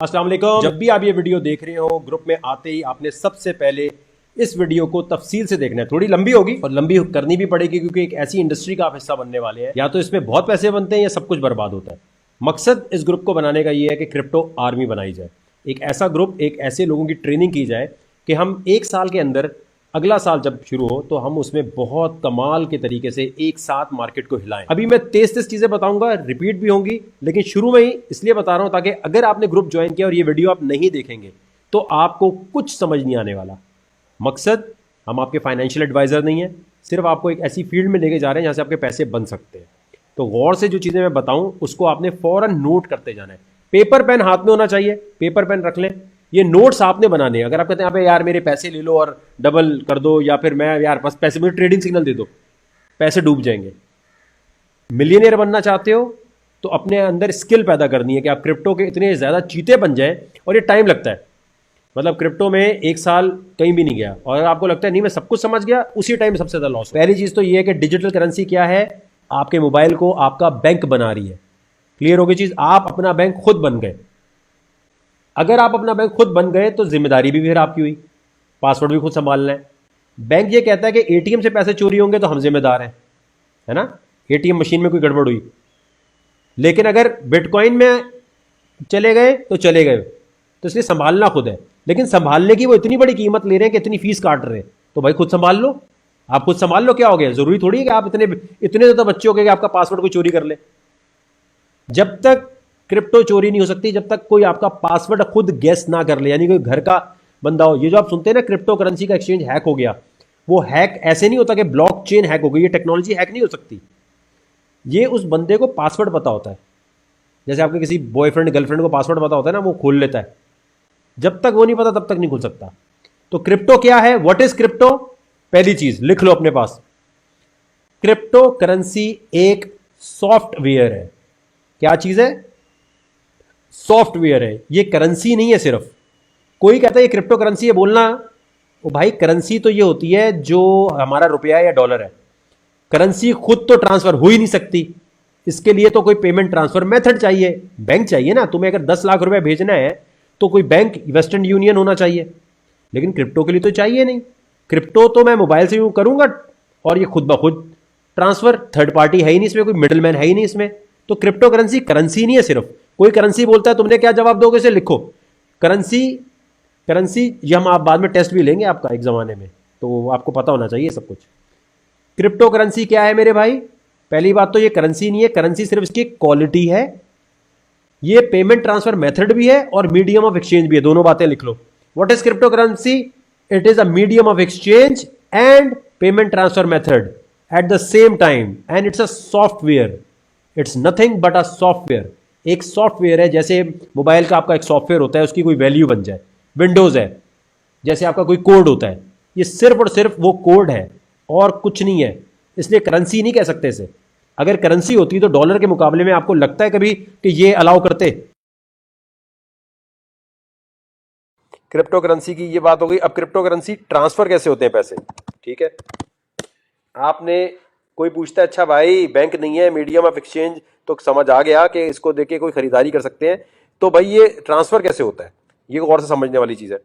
अस्सलाम वालेकुम। जब भी आप ये वीडियो देख रहे हो ग्रुप में आते ही आपने सबसे पहले इस वीडियो को तफसील से देखना है। थोड़ी लंबी होगी और लंबी करनी भी पड़ेगी क्योंकि एक ऐसी इंडस्ट्री का आप हिस्सा बनने वाले हैं, या तो इसमें बहुत पैसे बनते हैं या सब कुछ बर्बाद होता है। मकसद इस ग्रुप को बनाने का ये है कि क्रिप्टो आर्मी बनाई जाए। एक ऐसा ग्रुप, एक ऐसे लोगों की ट्रेनिंग की जाए कि हम एक साल के अंदर, अगला साल जब शुरू हो तो हम उसमें बहुत कमाल के तरीके से एक साथ मार्केट को हिलाएं। अभी मैं तेज तेज चीजें बताऊंगा, रिपीट भी होंगी, लेकिन शुरू में ही इसलिए बता रहा हूं ताकि अगर आपने ग्रुप ज्वाइन किया और ये वीडियो आप नहीं देखेंगे तो आपको कुछ समझ नहीं आने वाला। मकसद, हम आपके फाइनेंशियल एडवाइजर नहीं है, सिर्फ आपको एक ऐसी फील्ड में लेके जा रहे हैं जहां से आपके पैसे बन सकते हैं। तो गौर से जो चीजें मैं बताऊं उसको आपने फौरन नोट करते जाना है। पेपर पेन हाथ में होना चाहिए, पेपर पेन रख लें। ये नोट्स आपने बनाने हैं। अगर आप कहते हैं यहाँ पे यार मेरे पैसे ले लो और डबल कर दो, या फिर मैं यार बस पैसे, मुझे ट्रेडिंग सिग्नल दे दो, पैसे डूब जाएंगे। मिलियनेयर बनना चाहते हो तो अपने अंदर स्किल पैदा करनी है कि आप क्रिप्टो के इतने ज़्यादा चीते बन जाएं। और ये टाइम लगता है, मतलब क्रिप्टो में एक साल कहीं भी नहीं गया और अगर आपको लगता है नहीं मैं सब कुछ समझ गया, उसी टाइम सबसे ज़्यादा लॉस। पहली चीज़ तो ये है कि डिजिटल करेंसी क्या है, आपके मोबाइल को आपका बैंक बना रही है। क्लियर हो गई चीज़, आप अपना बैंक खुद बन गए। अगर आप अपना बैंक खुद बन गए तो जिम्मेदारी भी फिर आपकी हुई, पासवर्ड भी खुद संभालना है। बैंक ये कहता है कि एटीएम से पैसे चोरी होंगे तो हम जिम्मेदार हैं, है ना, एटीएम मशीन में कोई गड़बड़ हुई। लेकिन अगर बिटकॉइन में चले गए तो चले गए, तो इसलिए संभालना खुद है। लेकिन संभालने की वो इतनी बड़ी कीमत ले रहे हैं कि इतनी फीस काट रहे हैं, तो भाई खुद संभाल लो। आप खुद संभाल लो, क्या हो गया? जरूरी थोड़ी है कि आप इतने ज़्यादा बच्चे हो गए कि आपका पासवर्ड कोई चोरी कर ले। जब तक क्रिप्टो चोरी नहीं हो सकती जब तक कोई आपका पासवर्ड खुद गेस ना कर ले, यानी कोई घर का बंदा हो। ये जो आप सुनते हैं ना क्रिप्टो करेंसी का एक्सचेंज हैक हो गया, वो हैक ऐसे नहीं होता कि ब्लॉकचेन हैक हो गई। ये टेक्नोलॉजी हैक नहीं हो सकती, ये उस बंदे को पासवर्ड पता होता है। जैसे आपके किसी बॉयफ्रेंड गर्लफ्रेंड को पासवर्ड पता होता है ना, वो खोल लेता है। जब तक वो नहीं पता तब तक नहीं खुल सकता। तो क्रिप्टो क्या है, व्हाट इज क्रिप्टो? पहली चीज लिख लो अपने पास, क्रिप्टो करेंसी एक सॉफ्टवेयर है। क्या चीज है? सॉफ्टवेयर है, ये करेंसी नहीं है। सिर्फ कोई कहता है ये क्रिप्टो करेंसी है, बोलना ओ भाई, करेंसी तो ये होती है जो हमारा रुपया या डॉलर है। करेंसी खुद तो ट्रांसफर हो ही नहीं सकती, इसके लिए तो कोई पेमेंट ट्रांसफर मेथड चाहिए, बैंक चाहिए ना। तुम्हें अगर 10 लाख रुपए भेजना है तो कोई बैंक, वेस्टर्न यूनियन होना चाहिए, लेकिन क्रिप्टो के लिए तो चाहिए नहीं। क्रिप्टो तो मैं मोबाइल से यूज करूंगा और ये खुद ब खुद ट्रांसफर, थर्ड पार्टी है ही नहीं इसमें, कोई मिडल मैन है ही नहीं इसमें। तो क्रिप्टो करेंसी करेंसी नहीं है सिर्फ। कोई करेंसी बोलता है, तुमने क्या जवाब दोगे? इसे लिखो, करेंसी। करेंसी ये हम आप बाद में टेस्ट भी लेंगे आपका एक जमाने में, तो आपको पता होना चाहिए सब कुछ। क्रिप्टो करेंसी क्या है मेरे भाई? पहली बात तो ये करेंसी नहीं है, करेंसी सिर्फ इसकी क्वालिटी है। ये पेमेंट ट्रांसफर मेथड भी है और मीडियम ऑफ एक्सचेंज भी है। दोनों बातें लिख लो। What is crypto currency? It is a medium of exchange and payment transfer method at the same time, and it's a software. It's nothing but a software. एक सॉफ्टवेयर है, जैसे mobile का आपका एक सॉफ्टवेयर होता है, उसकी कोई वैल्यू बन जाए। विंडोज है, जैसे आपका कोई कोड होता है, ये सिर्फ और सिर्फ वो कोड है और कुछ नहीं है। इसलिए करेंसी नहीं कह सकते इसे। अगर करेंसी होती तो डॉलर के मुकाबले में आपको लगता है कभी कि ये अलाउ करते? क्रिप्टो करेंसी की ये बात हो गई। अब क्रिप्टो करेंसी ट्रांसफर कैसे होते हैं पैसे, ठीक है। आपने, कोई पूछता है अच्छा भाई बैंक नहीं है, मीडियम ऑफ एक्सचेंज, तो समझ आ गया कि इसको देके कोई खरीदारी कर सकते हैं। तो भाई ये ट्रांसफर कैसे होता है, ये गौर से समझने वाली चीज है।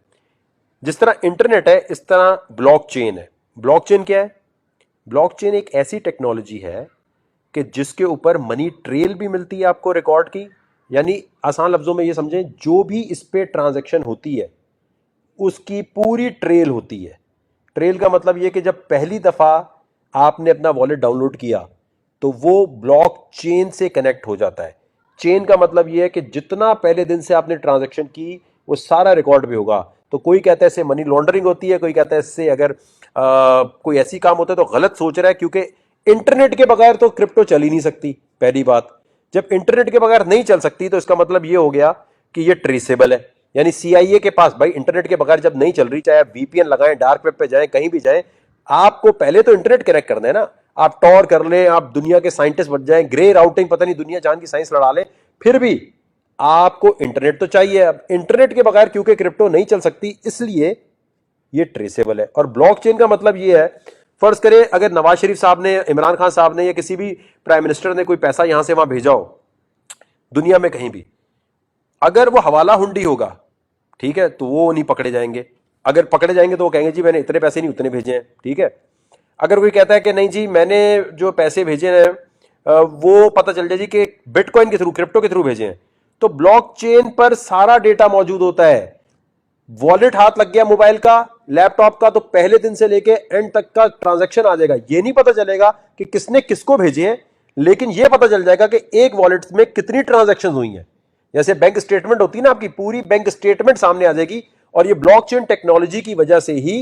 जिस तरह इंटरनेट है इस तरह ब्लॉकचेन है। ब्लॉकचेन क्या है? ब्लॉकचेन एक ऐसी टेक्नोलॉजी है कि जिसके ऊपर मनी ट्रेल भी मिलती है आपको रिकॉर्ड की। यानी आसान लफ्जों में ये समझें, जो भी इस पे ट्रांजैक्शन होती है उसकी पूरी ट्रेल होती है। ट्रेल का मतलब ये कि जब पहली दफा आपने अपना वॉलेट डाउनलोड किया तो वो ब्लॉक चेन से कनेक्ट हो जाता है। चेन का मतलब ये है कि जितना पहले दिन से आपने ट्रांजैक्शन की वो सारा रिकॉर्ड भी होगा। तो कोई कहता है इससे मनी लॉन्ड्रिंग होती है, कोई कहता है इससे अगर कोई ऐसी काम होता है तो गलत सोच रहा है, क्योंकि इंटरनेट के बगैर तो क्रिप्टो चल ही नहीं सकती। पहली बात, जब इंटरनेट के बगैर नहीं चल सकती तो इसका मतलब ये हो गया कि ये ट्रेसेबल है। यानी सीआईए के पास भाई इंटरनेट के बगैर जब नहीं चल रही, चाहे आप वीपीएन लगाएं, डार्क वेब पे जाएं, कहीं भी जाएं, आपको पहले तो इंटरनेट कनेक्ट करना है ना। आप टॉर कर लें, आप दुनिया के साइंटिस्ट बन जाएं, ग्रे राउटिंग पता नहीं दुनिया जान की साइंस लड़ा लें, फिर भी आपको इंटरनेट तो चाहिए। अब इंटरनेट के बगैर क्योंकि क्रिप्टो नहीं चल सकती, इसलिए ये ट्रेसेबल है। और ब्लॉकचेन का मतलब ये है, फर्ज करें अगर नवाज शरीफ साहब ने, इमरान खान साहब ने या किसी भी प्राइम मिनिस्टर ने कोई पैसा यहां से वहां भेजा हो दुनिया में कहीं भी, अगर वो हवाला हुंडी होगा, ठीक है, तो वो नहीं पकड़े जाएंगे। अगर पकड़े जाएंगे तो वो कहेंगे जी मैंने इतने पैसे नहीं उतने भेजे हैं, ठीक है। अगर कोई कहता है कि नहीं जी मैंने जो पैसे भेजे हैं वो पता चल जाए जी कि बिटकॉइन के थ्रू, क्रिप्टो के थ्रू भेजे हैं, तो ब्लॉकचेन पर सारा डेटा मौजूद होता है। वॉलेट हाथ लग गया मोबाइल का, लैपटॉप का, तो पहले दिन से लेके एंड तक का ट्रांजैक्शन आ जाएगा। ये नहीं पता चलेगा कि किसने किसको भेजे हैं, लेकिन ये पता चल जाएगा कि एक वॉलेट में कितनी ट्रांजैक्शन हुई हैं। जैसे बैंक स्टेटमेंट होती है ना, आपकी पूरी बैंक स्टेटमेंट सामने आ जाएगी। और ये ब्लॉकचेन टेक्नोलॉजी की वजह से ही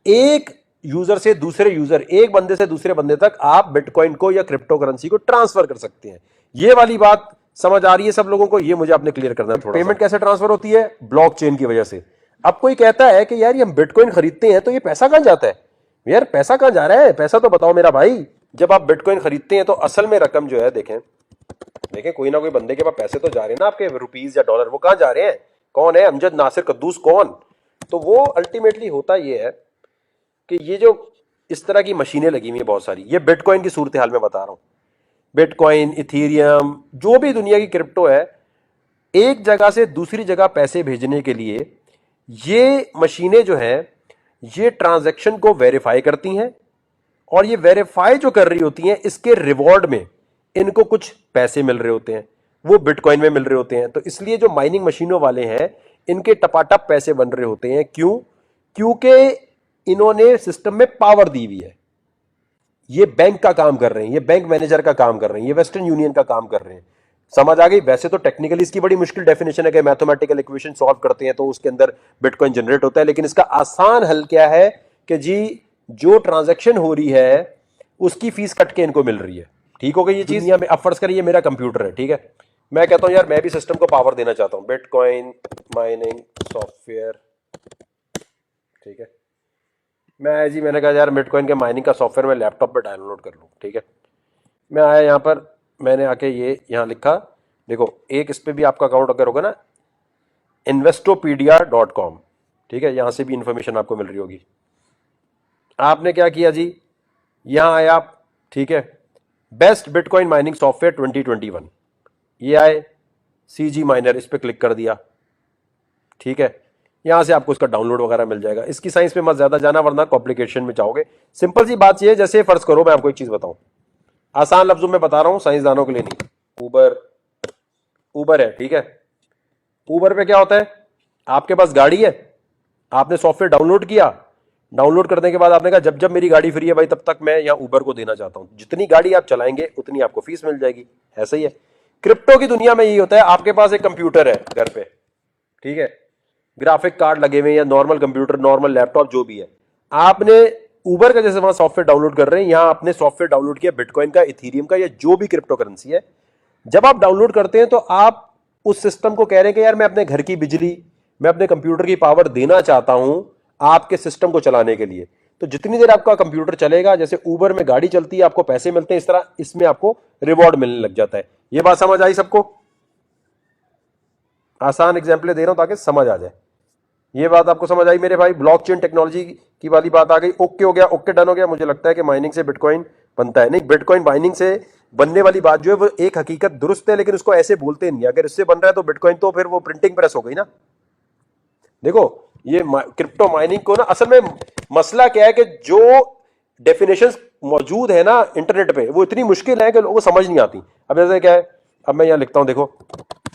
एक यूजर से दूसरे यूजर, एक बंदे से दूसरे बंदे तक आप बिटकॉइन को या क्रिप्टो करेंसी को ट्रांसफर कर सकते हैं। ये वाली बात समझ आ रही है सब लोगों को? ये मुझे आपने क्लियर करना है थोड़ा। पेमेंट कैसे ट्रांसफर होती है? ब्लॉकचेन की वजह से। अब कोई कहता है कि यार ये हम बिटकॉइन खरीदते हैं तो ये पैसा कहां जाता है? यार पैसा कहां जा रहा है? पैसा तो बताओ मेरा भाई। जब आप बिटकॉइन खरीदते हैं तो असल में रकम जो है, देखें देखें कोई ना कोई बंदे के पास पैसे तो जा रहे हैं ना आपके, रुपीज या डॉलर। वो कहां जा रहे हैं? कौन है? अमजद नासिर कद्दूस कौन? तो वो अल्टीमेटली होता ये है कि ये जो इस तरह की मशीनें लगी हुई है बहुत सारी, ये बिटकॉइन की सूरत हाल में बता रहा हूं। बिटकॉइन, इथेरियम, जो भी दुनिया की क्रिप्टो है, एक जगह से दूसरी जगह पैसे भेजने के लिए ये मशीनें जो हैं ये ट्रांजैक्शन को वेरीफाई करती हैं। और ये वेरीफाई जो कर रही होती हैं, इसके रिवॉर्ड में इनको कुछ पैसे मिल रहे होते हैं, वो बिटकॉइन में मिल रहे होते हैं। तो इसलिए जो माइनिंग मशीनों वाले हैं इनके टपाटप पैसे बन रहे होते हैं। क्यों? क्योंकि इन्होंने सिस्टम में पावर दी हुई है। ये बैंक का काम कर रहे हैं, ये बैंक मैनेजर का काम कर रहे हैं, ये वेस्टर्न यूनियन का काम कर रहे हैं। समझ आ गई? वैसे तो टेक्निकली इसकी बड़ी मुश्किल डेफिनेशन है कि मैथमेटिकल इक्वेशन सॉल्व करते हैं तो उसके अंदर बिटकॉइन जनरेट होता है, लेकिन इसका आसान हल क्या है कि जी जो ट्रांजैक्शन हो रही है उसकी फीस कट के इनको मिल रही है। ठीक हो गई ये चीज? दुनिया में अब फर्ज करिए मेरा कंप्यूटर है, ठीक है, मैं कहता हूं यार मैं भी सिस्टम को पावर देना चाहता हूं, बिटकॉइन माइनिंग सॉफ्टवेयर, ठीक है। मैंने कहा यार बिटकॉइन के माइनिंग का सॉफ्टवेयर मैं लैपटॉप पे डाउनलोड कर लूं, ठीक है। मैं आया यहाँ पर, मैंने आके ये यहाँ लिखा, देखो एक इस पे भी आपका अकाउंट अगर होगा ना, investopedia.com, ठीक है, यहां से भी इंफॉर्मेशन आपको मिल रही होगी। आपने क्या किया जी, यहां आए आप, ठीक है, बेस्ट बिटकॉइन माइनिंग सॉफ्टवेयर 2021, ये आए, सीजी माइनर, इस पर क्लिक कर दिया, ठीक है। यहां से आपको इसका डाउनलोड वगैरह मिल जाएगा। इसकी साइंस पे मत ज्यादा जाना वरना कॉम्प्लिकेशन में जाओगे। सिंपल सी बात ये है, जैसे फर्ज करो मैं आपको एक चीज बताऊं, आसान लफ्जों में बता रहा हूं, साइंसदानों के लिए नहीं। उबर है, ठीक है। उबर पे क्या होता है, आपके पास गाड़ी है, आपने सॉफ्टवेयर डाउनलोड किया, डाउनलोड करने के बाद आपने कहा जब जब मेरी गाड़ी फ्री है भाई तब तक मैं यहाँ उबर को देना चाहता हूं, जितनी गाड़ी आप चलाएंगे उतनी आपको फीस मिल जाएगी। ऐसा ही है क्रिप्टो की दुनिया में, यही होता है। आपके पास एक कंप्यूटर है घर पे, ठीक है, ग्राफिक कार्ड लगे हुए या नॉर्मल कंप्यूटर, नॉर्मल लैपटॉप, जो भी है, आपने उबर का जैसे वहां सॉफ्टवेयर डाउनलोड कर रहे हैं, यहां आपने सॉफ्टवेयर डाउनलोड किया बिटकॉइन का, इथेरियम का, या जो भी क्रिप्टो करेंसी है। जब आप डाउनलोड करते हैं तो आप उस सिस्टम को कह रहे हैं कि यार मैं अपने घर की बिजली, मैं अपने कंप्यूटर की पावर देना चाहता हूं आपके सिस्टम को चलाने के लिए। तो जितनी देर आपका कंप्यूटर चलेगा, जैसे उबर में गाड़ी चलती है आपको पैसे मिलते हैं, इस तरह इसमें आपको रिवॉर्ड मिलने लग जाता है। ये बात समझ आई सबको? आसान एग्जाम्पल दे रहा हूं ताकि समझ आ जाए। ये बात आपको समझ आई मेरे भाई? ब्लॉकचेन टेक्नोलॉजी की वाली बात आ गई। ओके हो गया, ओके डन हो गया। मुझे लगता है कि माइनिंग से बिटकॉइन बनता है, नहीं, बिटकॉइन माइनिंग से बनने वाली बात जो है वो एक हकीकत दुरुस्त है, लेकिन उसको ऐसे बोलते नहीं। अगर इससे बन रहा है तो बिटकॉइन तो फिर वो प्रिंटिंग प्रेस हो गई ना। देखो ये क्रिप्टो माइनिंग को ना, असल में मसला क्या है कि जो डेफिनेशंस मौजूद है ना इंटरनेट पे, वो इतनी मुश्किल है कि लोगों को समझ नहीं आती। अब जैसे क्या है, अब मैं यहां लिखता हूं, देखो,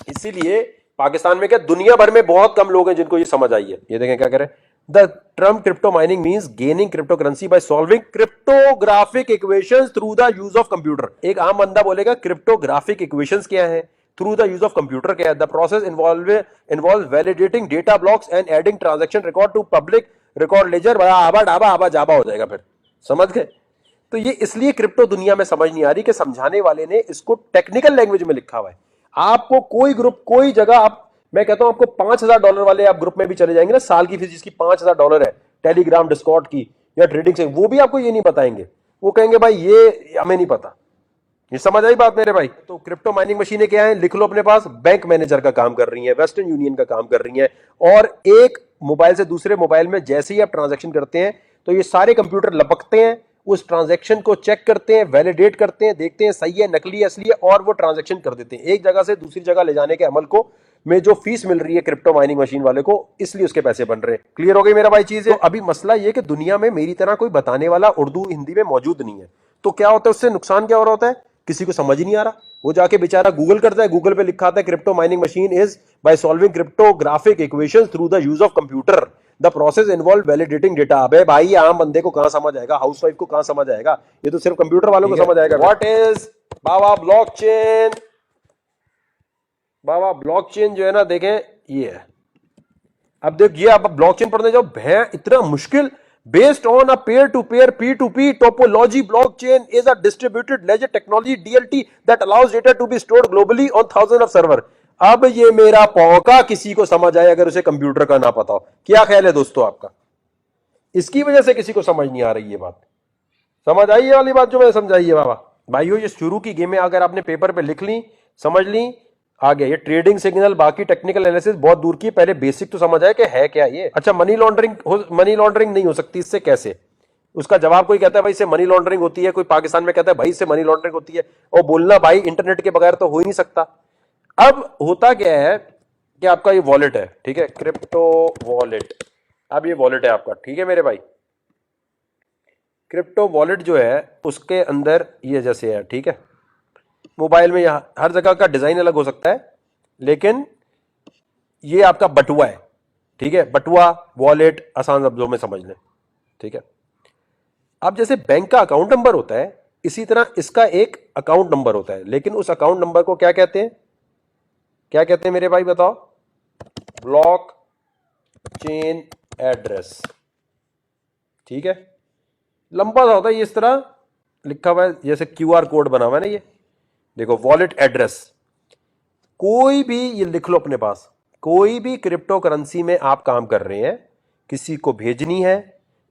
इसीलिए पाकिस्तान में क्या दुनिया भर में बहुत कम लोग हैं जिनको ये समझ आई है। ये देखें क्या करें, the term crypto mining means gaining crypto currency by solving cryptographic equations through the use of computer. एक आम बंदा बोलेगा क्रिप्टोग्राफिक इक्वेशंस क्या है, through the use of computer क्या है। The process involve validating data blocks and adding transaction record to public record ledger. आबा डाबा आबा जाबा हो जाएगा फिर, समझ गए? तो ये इसलिए क्रिप्टो दुनिया में समझ नहीं आ रही कि समझाने वाले ने इसको टेक्निकल लैंग्वेज में लिखा हुआ है। आपको कोई ग्रुप, कोई जगह, आप, मैं कहता हूं आपको $5,000 वाले आप ग्रुप में भी चले जाएंगे ना, साल की फीस जिसकी $5,000 है, टेलीग्राम, डिस्कॉर्ड की या ट्रेडिंग से, वो भी आपको ये नहीं बताएंगे। वो कहेंगे भाई ये हमें नहीं पता। ये समझ आई बात मेरे भाई? तो क्रिप्टो माइनिंग मशीनें क्या है, लिख लो अपने पास, बैंक मैनेजर का काम कर रही है, वेस्टर्न यूनियन का काम कर रही है। और एक मोबाइल से दूसरे मोबाइल में जैसे ही आप ट्रांजैक्शन करते हैं तो ये सारे कंप्यूटर लपकते हैं, उस ट्रांजैक्शन को चेक करते हैं, वैलिडेट करते हैं, देखते हैं सही है, नकली है, असली है, और वो ट्रांजैक्शन कर देते हैं। एक जगह से दूसरी जगह ले जाने के अमल को में जो फीस मिल रही है क्रिप्टो माइनिंग मशीन वाले को, इसलिए उसके पैसे बन रहे हैं। क्लियर हो गई मेरा भाई चीज है? तो अभी मसला ये कि दुनिया में मेरी तरह कोई बताने वाला उर्दू हिंदी में मौजूद नहीं है, तो क्या होता है, उससे नुकसान क्या हो रहा होता है, किसी को समझ ही नहीं आ रहा। वो जाके बेचारा गूगल करता है, गूगल पे लिखा आता है crypto mining machine is by solving cryptographic equations through the use of computer, the process involve validating data. अबे भाई आम बंदे को कहां समझ आएगा, हाउसवाइफ को कहां समझ आएगा, ये तो सिर्फ कंप्यूटर वालों को समझ आएगा। What is Baba blockchain? Baba blockchain जो है ना, देखें ये है। अब देखिए, आप ब्लॉकचेन पढ़ने जाओ, भैं इतना मुश्किल। Based on a peer-to-peer P2P topology, blockchain is a distributed ledger technology DLT that allows data to be stored globally on thousands of server। अब ये मेरा पौका किसी को समझ आए अगर उसे कंप्यूटर का ना पता हो। क्या ख्याल है दोस्तों आपका? इसकी वजह से किसी को समझ नहीं आ रही ये बात। समझ आई ये वाली बात जो मैंने समझाई है बाबा? भाइयों, ये शुरू की गेम है, अगर आपने पेपर पे लिख ली, समझ ली, आ गया। ये ट्रेडिंग सिग्नल, बाकी टेक्निकल एनालिसिस बहुत दूर की, पहले बेसिक तो समझ आए कि है क्या ये। अच्छा, मनी लॉन्ड्रिंग नहीं हो सकती इससे, कैसे? उसका जवाब कोई कहता है भाई इससे मनी लॉन्ड्रिंग होती है, कोई पाकिस्तान में कहता है भाई इससे मनी लॉन्ड्रिंग होती है, और बोलना भाई इंटरनेट के बगैर तो हो ही नहीं सकता। अब होता क्या है कि आपका ये वॉलेट है, ठीक है, क्रिप्टो वॉलेट। अब ये वॉलेट है आपका, ठीक है मेरे भाई। क्रिप्टो वॉलेट जो है उसके अंदर ये जैसे है, ठीक है, मोबाइल में यहां हर जगह का डिजाइन अलग हो सकता है, लेकिन ये आपका बटुआ है, ठीक है, बटुआ वॉलेट आसान शब्दों में समझ लें, ठीक है। अब जैसे बैंक का अकाउंट नंबर होता है, इसी तरह इसका एक अकाउंट नंबर होता है, लेकिन उस अकाउंट नंबर को क्या कहते हैं? क्या कहते हैं मेरे भाई बताओ? ब्लॉक चेन एड्रेस, ठीक है। लंबा सा होता है, ये इस तरह लिखा हुआ है, जैसे क्यूआर कोड बना हुआ है ना, ये देखो वॉलेट एड्रेस। कोई भी, ये लिख लो अपने पास, कोई भी क्रिप्टो करेंसी में आप काम कर रहे हैं, किसी को भेजनी है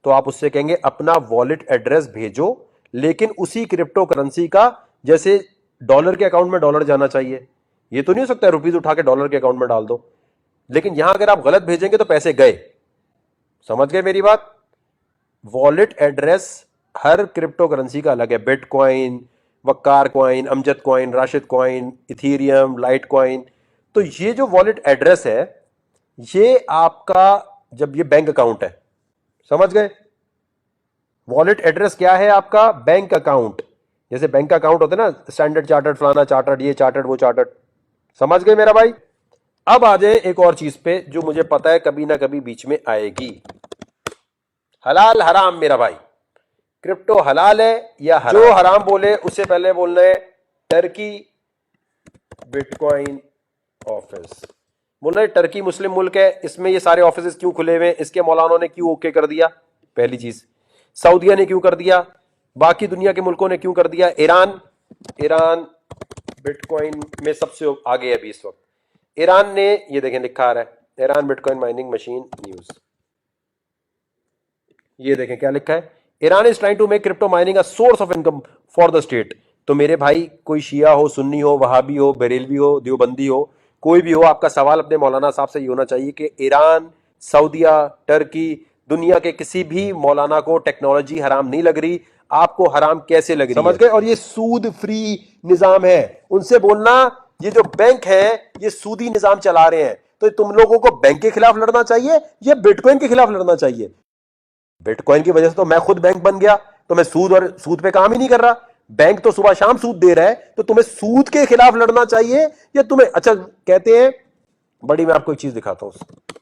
तो आप उससे कहेंगे अपना वॉलेट एड्रेस भेजो, लेकिन उसी क्रिप्टो करेंसी का, जैसे डॉलर के अकाउंट में डॉलर जाना चाहिए, ये तो नहीं हो सकता रुपीज उठा के डॉलर के अकाउंट में डाल दो। लेकिन यहां अगर आप गलत भेजेंगे तो पैसे गए। समझ गए मेरी बात? वॉलेट एड्रेस हर क्रिप्टो करेंसी का अलग है। Bitcoin, Waqar coin, Amjad coin, Rashid coin, Ethereum, Litecoin. तो ये जो वॉलेट एड्रेस है, ये आपका, जब ये बैंक अकाउंट है, समझ गए? वॉलेट एड्रेस क्या है आपका? Bank account. जैसे बैंक अकाउंट होता है ना, स्टैंडर्ड चार्टर्ड, फलाना चार्टर्ड, ये चार्टर्ड, वो चार्टर्ड। समझ गए मेरा भाई? अब आ जाए एक और चीज पे जो मुझे पता है कभी ना कभी बीच में आएगी। हलाल हराम मेरा भाई, क्रिप्टो हलाल है या हराम? जो हराम बोले उससे पहले बोलना है टर्की बिटकॉइन ऑफिस। बोलना है टर्की मुस्लिम मुल्क है, इसमें ये सारे ऑफिस क्यों खुले हुए हैं, इसके मौलानों ने क्यों ओके कर दिया, पहली चीज। सऊदीया ने क्यों कर दिया, बाकी दुनिया के मुल्कों ने क्यों कर दिया। ईरान बिटकॉइन में सबसे आगे है अभी इस वक्त। ईरान ने, ये देखें लिखा आ रहा है, Iran bitcoin mining machine news, ये देखें क्या लिखा है, Iran is trying to make crypto mining a source of income for the state. तो मेरे भाई, कोई शिया हो, सुन्नी हो, वहाबी हो, बरेलवी हो, देवबंदी हो, कोई भी हो, आपका सवाल अपने मौलाना साहब से ये होना चाहिए कि ईरान, सऊदीया, टर्की, दुनिया के किसी भी मौलाना को टेक्नोलॉजी हराम नहीं लग रही, आपको हराम कैसे लग रही? समझ गए? और ये सूद फ्री निजाम है। उनसे बोलना ये जो बैंक है ये सूदी निजाम चला रहे हैं, तो तुम लोगों को बैंक के खिलाफ लड़ना चाहिए या बिटकॉइन के खिलाफ लड़ना चाहिए? बिटकॉइन की वजह से तो मैं खुद बैंक बन गया, तो मैं सूद पे काम ही नहीं कर रहा। बैंक तो सुबह शाम सूद दे रहा है, तो तुम्हें सूद के खिलाफ लड़ना चाहिए या तुम्हें, अच्छा कहते हैं बड़ी, मैं आपको एक चीज दिखाता हूं,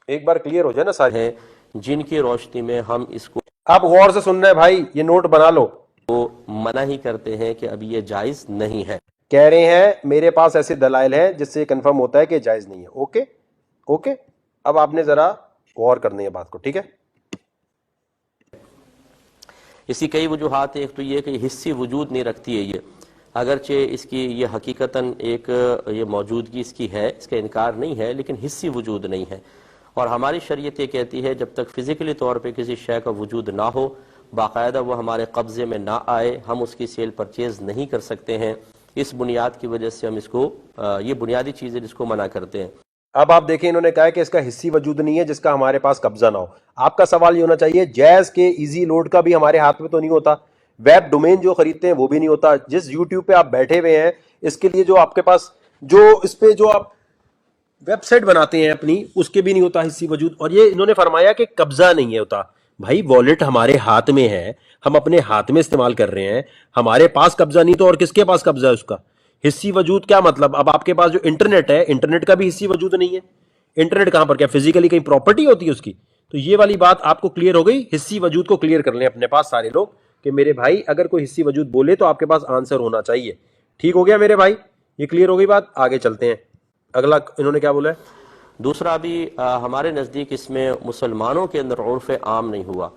एक बार क्लियर हो जाए ना सारे हैं, जिनकी रोशनी में हम इसको, आप गौर से सुन रहे हैं भाई, ये नोट बना लो, तो मना ही करते हैं कि अभी ये जायज नहीं है। कह रहे हैं मेरे पास ऐसे दलाइल हैं जिससे कंफर्म होता है कि जायज नहीं है। ओके ओके, अब आपने जरा गौर करनी है बात को, ठीक है। इसकी कई वजूहात, एक तो ये कि हिस्सी वजूद नहीं रखती है ये, अगरचे इसकी ये हकीकतन एक ये मौजूदगी इसकी है, इसका इनकार नहीं है, लेकिन हिस्सी वजूद नहीं है। और हमारी शरीयत ये कहती है जब तक फिजिकली तौर पे किसी शय का वजूद ना हो, बाकायदा वो हमारे कब्जे में ना आए, हम उसकी सेल परचेज नहीं कर सकते हैं। इस बुनियाद की वजह से हम इसको, ये बुनियादी चीज़ है जिसको मना करते हैं। अब आप देखें, इन्होंने कहा है कि इसका हिस्सी वजूद नहीं है जिसका हमारे पास कब्जा ना हो। आपका सवाल ये होना चाहिए, जैज के इजी लोड का भी हमारे हाथ में तो नहीं होता, वेब डोमेन जो खरीदते हैं वो भी नहीं होता, जिस यूट्यूब पे आप बैठे हुए हैं इसके लिए जो आपके पास, जो इस पे जो आप वेबसाइट बनाते हैं अपनी, उसके भी नहीं होता हिस्सी वजूद। और ये इन्होंने फरमाया कि कब्जा नहीं है होता। भाई वॉलेट हमारे हाथ में है, हम अपने हाथ में इस्तेमाल कर रहे हैं, हमारे पास कब्जा नहीं तो और किसके पास कब्जा है उसका? हिस्सी वजूद क्या मतलब? अब आपके पास जो इंटरनेट है, इंटरनेट का भी हिस्सी वजूद नहीं है। इंटरनेट कहां पर, क्या फिजिकली कहीं प्रॉपर्टी होती है उसकी? तो ये वाली बात आपको क्लियर हो गई। हिस्सी वजूद को क्लियर कर लें अपने पास सारे लोग कि मेरे भाई अगर कोई हिस्सी वजूद बोले तो आपके पास आंसर होना चाहिए। ठीक हो गया मेरे भाई, ये क्लियर हो गई बात। आगे चलते हैं, अगला इन्होंने क्या बोला है। दूसरा भी हमारे नज़दीक इसमें मुसलमानों के अंदर उर्फ़ आम नहीं हुआ।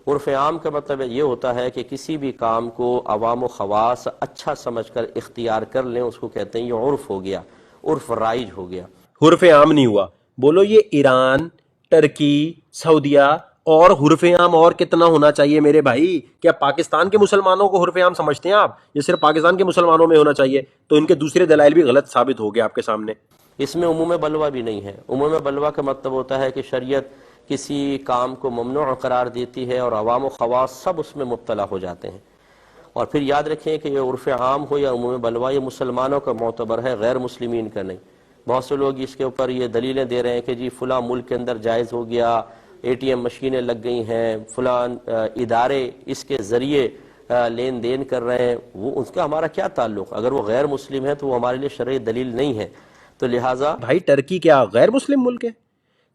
उर्फ़ आम का मतलब ये होता है कि किसी भी काम को अवाम व ख़वास अच्छा समझकर इख्तियार कर लें, उसको कहते हैं ये उर्फ़ हो गया, उर्फ़ राइज हो गया। हुर्फ आम नहीं हुआ। बोलो ये ईरान, टर्की, सऊदिया और हुर्फ आम और कितना होना चाहिए मेरे भाई? क्या पाकिस्तान के मुसलमानों को हुर्फ आम समझते हैं आप? ये सिर्फ पाकिस्तान के मुसलमानों में होना चाहिए? तो इनके दूसरे दलाइल भी गलत साबित हो गए आपके सामने। इसमें उमूम बलवा भी नहीं है। उमूम बलवा का मतलब होता है कि शरीयत किसी काम को ममनू करार देती है और अवाम व ख़वास सब उसमें मुब्तला हो जाते हैं। और फिर याद रखें कि यह उर्फ़ आम हो या उमूम बलवा, ये मुसलमानों का मोतबर है, गैर मुस्लिमीन का नहीं। बहुत से लोग इसके ऊपर ये दलीलें दे रहे हैं कि जी फ़लाँ मुल्क के अंदर जायज़ हो गया, ATM मशीनें लग गई हैं, फ़लाँ इदारे इसके ज़रिए लेन देन कर रहे हैं। वो उसका हमारा क्या ताल्लुक़? अगर वो गैर मुस्लिम है तो वो हमारे लिए शरई दलील नहीं है। तो लिहाजा भाई टर्की क्या गैर मुस्लिम मुल्क है?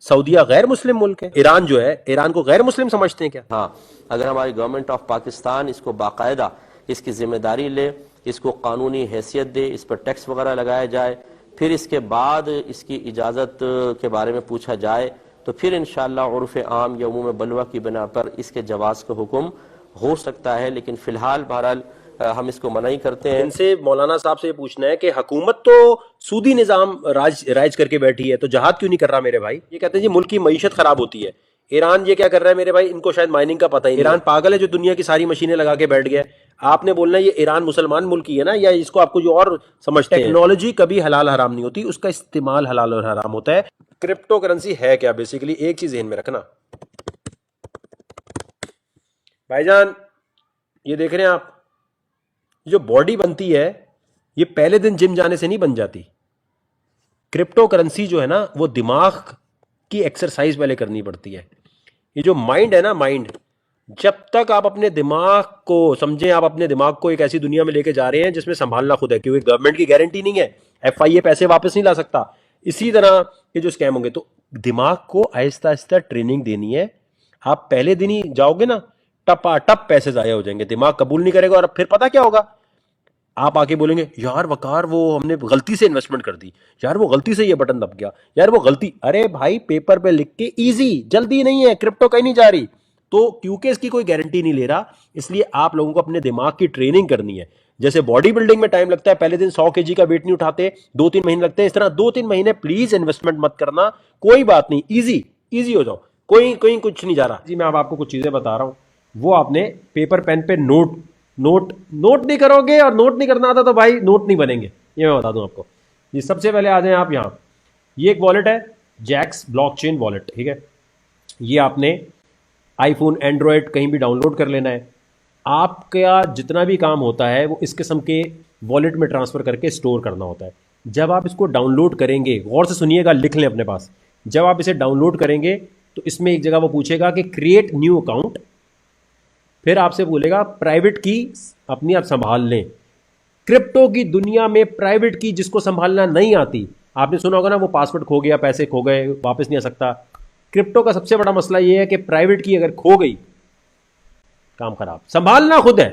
सऊदिया गैर मुस्लिम मुल्क है? ईरान जो है, ईरान को गैर मुस्लिम समझते हैं क्या? हाँ, अगर हमारी गवर्नमेंट ऑफ पाकिस्तान इसको बाकायदा इसकी जिम्मेदारी ले, इसको कानूनी हैसियत दे, इस पर टैक्स वगैरह लगाया जाए, फिर इसके बाद इसकी इजाज़त के बारे में पूछा जाए, तो फिर इंशाअल्लाह उर्फ़ आम या उमूम बलवा की बिना पर इसके जवाज़ का हुक्म हो सकता है। लेकिन फ़िलहाल बहरहाल हम इसको मना ही करते हैं। इनसे मौलाना साहब से पूछना है कि हुकूमत तो सूदी निजाम राज करके बैठी है, तो जहाद क्यों नहीं कर रहा मेरे भाई? ये कहते हैं जी मुल्क की मईशत खराब होती है। ईरान ये क्या कर रहा है मेरे भाई? इनको शायद माइनिंग का पता ही नहीं। ईरान पागल है जो दुनिया की सारी मशीनें लगा के बैठ गया। आपने बोलना ये ईरान मुसलमान मुल्क ही है ना, या इसको आपको जो और समझते हैं। टेक्नोलॉजी कभी हलाल हराम नहीं होती, उसका इस्तेमाल हलाल और हराम होता है। क्रिप्टो करेंसी है क्या? बेसिकली एक चीज ध्यान में रखना भाईजान, ये देख रहे हैं आप, जो बॉडी बनती है ये पहले दिन जिम जाने से नहीं बन जाती। क्रिप्टो करेंसी जो है ना, वो दिमाग की एक्सरसाइज पहले करनी पड़ती है। ये जो माइंड है ना, माइंड, जब तक आप अपने दिमाग को समझें, आप अपने दिमाग को एक ऐसी दुनिया में लेके जा रहे हैं जिसमें संभालना खुद है, क्योंकि गवर्नमेंट की गारंटी नहीं है, FIA पैसे वापस नहीं ला सकता। इसी तरह ये जो स्कैम होंगे, तो दिमाग को आहिस्ता आहिस्ता ट्रेनिंग देनी है। आप पहले दिन ही जाओगे ना, टपाटप पैसे जाया हो जाएंगे, दिमाग कबूल नहीं करेगा। और फिर पता क्या होगा, आप आके बोलेंगे यार वकार वो हमने गलती से इन्वेस्टमेंट कर दी, यार वो गलती से ये बटन दब गया, यार वो गलती। अरे भाई पेपर पे लिख के इजी, जल्दी नहीं है, क्रिप्टो कहीं नहीं जा रही। तो क्योंकि इसकी कोई गारंटी नहीं ले रहा, इसलिए आप लोगों को अपने दिमाग की ट्रेनिंग करनी है। जैसे बॉडी बिल्डिंग में टाइम लगता है, पहले दिन 100 kg का वेट नहीं उठाते, 2-3 महीने लगते हैं, इस तरह 2-3 महीने प्लीज इन्वेस्टमेंट मत करना। कोई बात नहीं, इजी इजी हो जाओ, कोई कोई कुछ नहीं जा रहा जी। मैं अब आपको कुछ चीजें बता रहा हूं, वो आपने पेपर पेन पे नोट नहीं करोगे, और नोट नहीं करना आता तो भाई नोट नहीं बनेंगे, ये मैं बता दूं आपको। ये सबसे पहले आ जाए आप यहाँ, ये एक वॉलेट है, जैक्स ब्लॉकचेन वॉलेट, ठीक है। ये आपने आईफोन, एंड्रॉयड कहीं भी डाउनलोड कर लेना है। आपका जितना भी काम होता है वो इस किस्म के वॉलेट में ट्रांसफर करके स्टोर करना होता है। जब आप इसको डाउनलोड करेंगे, गौर से सुनिएगा, लिख लें अपने पास, जब आप इसे डाउनलोड करेंगे तो इसमें एक जगह वो पूछेगा कि क्रिएट न्यू अकाउंट, फिर आपसे बोलेगा प्राइवेट की अपनी आप संभाल लें। क्रिप्टो की दुनिया में प्राइवेट की जिसको संभालना नहीं आती, आपने सुना होगा ना, वो पासवर्ड खो गया, पैसे खो गए, वापस नहीं आ सकता। क्रिप्टो का सबसे बड़ा मसला ये है कि प्राइवेट की अगर खो गई, काम खराब, संभालना खुद है।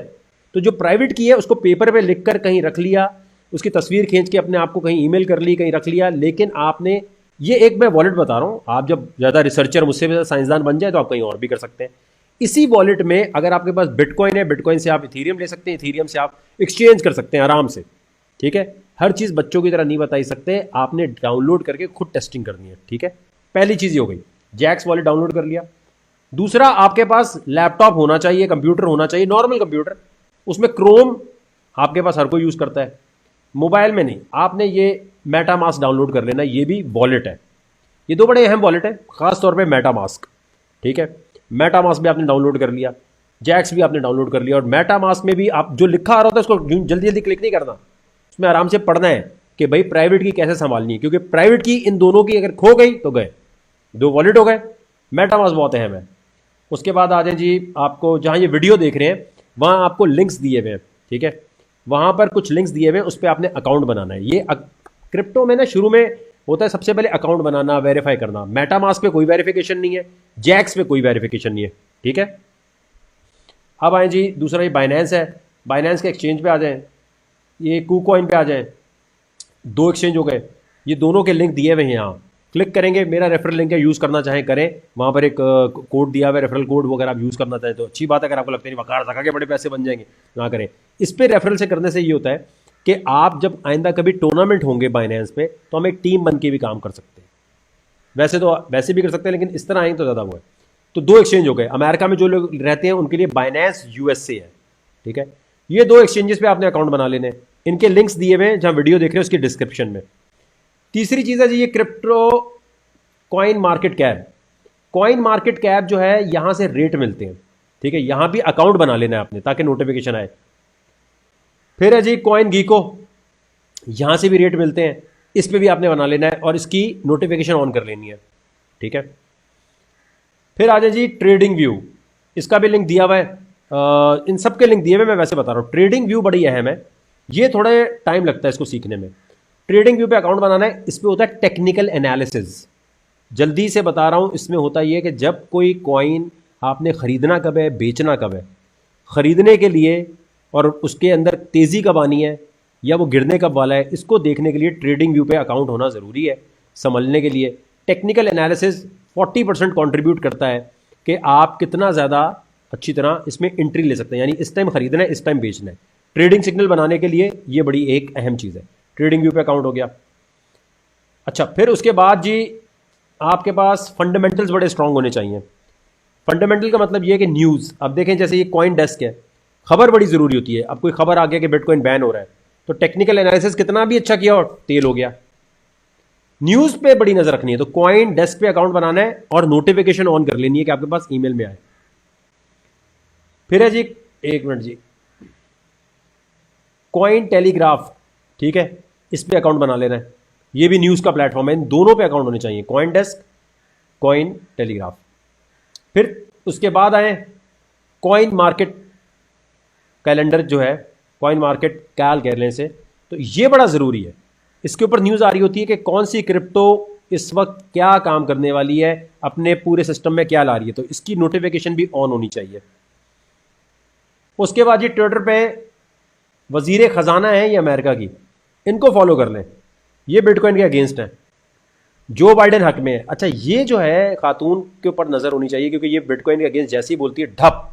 तो जो प्राइवेट की है उसको पेपर पे लिखकर कहीं रख लिया, उसकी तस्वीर खींच के अपने आप को कहीं ईमेल कर ली, कहीं रख लिया। लेकिन आपने ये एक मैं वॉलेट बता रहा हूं, आप जब ज्यादा रिसर्चर, मुझसे भी साइंसदान बन जाए तो आप कहीं और भी कर सकते हैं। इसी वॉलेट में अगर आपके पास बिटकॉइन है, बिटकॉइन से आप इथीरियम ले सकते हैं, इथीरियम से आप एक्सचेंज कर सकते हैं आराम से, ठीक है। हर चीज बच्चों की तरह नहीं बताई सकते, आपने डाउनलोड करके खुद टेस्टिंग करनी है, ठीक है। पहली चीज हो गई, जैक्स वॉलेट डाउनलोड कर लिया। दूसरा, आपके पास लैपटॉप होना चाहिए, कंप्यूटर होना चाहिए, नॉर्मल कंप्यूटर, उसमें क्रोम आपके पास हर कोई यूज करता है, मोबाइल में नहीं। आपने ये मेटामास्क डाउनलोड कर लेना, ये भी वॉलेट है। ये दो बड़े अहम वॉलेट है, खास तौर पे मेटामास्क, ठीक है। मेटामास्क भी आपने डाउनलोड कर लिया, जैक्स भी आपने डाउनलोड कर लिया। और मेटामास्क में भी आप जो लिखा आ रहा होता है उसको जल्दी जल्दी क्लिक नहीं करना, उसमें आराम से पढ़ना है। कि भाई प्राइवेट की कैसे संभालनी है, क्योंकि प्राइवेट की इन दोनों की अगर खो गई तो गए, दो वॉलेट हो गए। मेटामास्क बहुत अहम है। उसके बाद आ जाए जी, आपको जहां ये वीडियो देख रहे हैं वहां आपको लिंक्स दिए हुए हैं, ठीक है, वहां पर कुछ लिंक्स दिए हुए हैं, उस पर आपने अकाउंट बनाना है। ये क्रिप्टो में ना शुरू में होता है सबसे पहले अकाउंट बनाना, वेरीफाई करना। मेटामास्क पे कोई वेरिफिकेशन नहीं है, जैक्स पे कोई वेरिफिकेशन नहीं है, ठीक है। अब आए जी दूसरा, ये बाइनेंस है, बाइनेंस के एक्सचेंज पे आ जाएं, ये कूकॉइन पे आ जाएं, दो एक्सचेंज हो गए, ये दोनों के लिंक दिए हुए हैं। यहाँ क्लिक करेंगे, मेरा रेफरल लिंक है, यूज़ करना चाहें करें, वहाँ पर एक कोड दिया हुआ है रेफरल कोड, वो अगर आप यूज़ करना चाहें तो अच्छी बात है। अगर आपको लगता है वकार रखा के बड़े पैसे बन जाएंगे, ना करें। इस पर रेफरल से करने से ये होता है कि आप जब आइंदा कभी टूर्नामेंट होंगे बाइनेंस पे, तो हम एक टीम बन के भी काम कर सकते हैं। वैसे तो वैसे भी कर सकते हैं, लेकिन इस तरह आएंगे तो ज़्यादा वो है। तो दो एक्सचेंज हो गए। अमेरिका में जो लोग रहते हैं उनके लिए बाइनेंस यूएसए है, ठीक है। ये दो एक्सचेंजेस पे आपने अकाउंट बना लेने, इनके लिंक्स दिए हुए हैं जहां वीडियो देख रहे हैं उसकी डिस्क्रिप्शन में। तीसरी चीज़ है जी, ये crypto coin market cap. Coin market cap जो है, यहां से रेट मिलते हैं, ठीक है, यहां भी अकाउंट बना लेना है आपने ताकि नोटिफिकेशन आए। फिर है जी कॉइन गीको, यहां से भी रेट मिलते हैं, इस पे भी आपने बना लेना है और इसकी नोटिफिकेशन ऑन कर लेनी है, ठीक है। फिर आ जाए जी ट्रेडिंग व्यू, इसका भी लिंक दिया हुआ है, इन सब के लिंक दिए हुए, मैं वैसे बता रहा हूं। ट्रेडिंग व्यू बड़ी अहम है, ये थोड़े टाइम लगता है इसको सीखने में। ट्रेडिंग व्यू पे अकाउंट बनाना है, इस पे होता है टेक्निकल एनालिसिस। जल्दी से बता रहा हूं, इसमें होता यह है कि जब कोई कॉइन आपने खरीदना कब है, बेचना कब है, खरीदने के लिए और उसके अंदर तेजी कब आनी है या वो गिरने कब वाला है, इसको देखने के लिए ट्रेडिंग व्यू पे अकाउंट होना ज़रूरी है समझने के लिए। टेक्निकल एनालिसिस 40% कंट्रीब्यूट करता है कि आप कितना ज़्यादा अच्छी तरह इसमें एंट्री ले सकते हैं, यानी इस टाइम खरीदना है, इस टाइम बेचना है। ट्रेडिंग सिग्नल बनाने के लिए ये बड़ी एक अहम चीज़ है। ट्रेडिंग व्यू पे अकाउंट हो गया। अच्छा, फिर उसके बाद जी आपके पास फंडामेंटल्स बड़े स्ट्रांग होने चाहिए। फंडामेंटल का मतलब ये है कि न्यूज़, अब देखें जैसे ये कॉइन डेस्क है, खबर बड़ी ज़रूरी होती है। अब कोई खबर आ गया कि बिटकॉइन बैन हो रहा है, तो टेक्निकल एनालिसिस कितना भी अच्छा किया और तेल हो गया। न्यूज़ पे बड़ी नज़र रखनी है, तो कॉइन डेस्क पे अकाउंट बनाना है और नोटिफिकेशन ऑन कर लेनी है कि आपके पास ईमेल में आए। फिर है जी, एक मिनट जी, कॉइन टेलीग्राफ, ठीक है, इस पे अकाउंट बना लेना है। ये भी न्यूज़ का प्लेटफॉर्म है, इन दोनों पे अकाउंट होने चाहिए, कॉइन डेस्क, कॉइन टेलीग्राफ। फिर उसके बाद आए कॉइन मार्केट कैलेंडर, जो है कॉइन मार्केट कैल कहने से, तो ये बड़ा ज़रूरी है। इसके ऊपर न्यूज़ आ रही होती है कि कौन सी क्रिप्टो इस वक्त क्या काम करने वाली है, अपने पूरे सिस्टम में क्या ला रही है, तो इसकी नोटिफिकेशन भी ऑन होनी चाहिए। उसके बाद ये ट्विटर पे वजीर ख़जाना है ये अमेरिका की, इनको फॉलो कर लें, ये बिटकॉइन के अगेंस्ट है, जो बाइडेन हक में है। अच्छा, ये जो है खातून के ऊपर नज़र होनी चाहिए, क्योंकि ये बिटकॉइन के अगेंस्ट जैसी बोलती है ढप,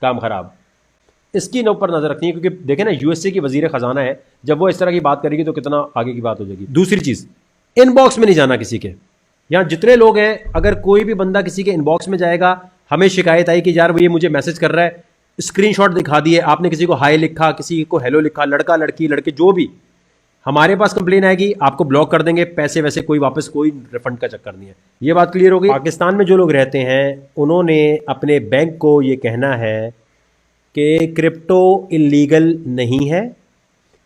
काम खराब। इसकी ऊपर नजर रखनी है, क्योंकि देखें ना यूएसए की वजीर खजाना है, जब वो इस तरह की बात करेगी तो कितना आगे की बात हो जाएगी। दूसरी चीज, इनबॉक्स में नहीं जाना किसी के। यहां जितने लोग हैं, अगर कोई भी बंदा किसी के इनबॉक्स में जाएगा, हमें शिकायत आई कि यार वो ये मुझे मैसेज कर रहा है, स्क्रीनशॉट दिखा दिए, आपने किसी को हाई लिखा, किसी को हेलो लिखा, लड़का लड़की लड़के जो भी, हमारे पास कंप्लेन आएगी, आपको ब्लॉक कर देंगे, पैसे वैसे कोई वापस, कोई रिफंड का चक्कर नहीं है। ये बात क्लियर हो गई। पाकिस्तान में जो लोग रहते हैं उन्होंने अपने बैंक को ये कहना है कि क्रिप्टो इलीगल नहीं है।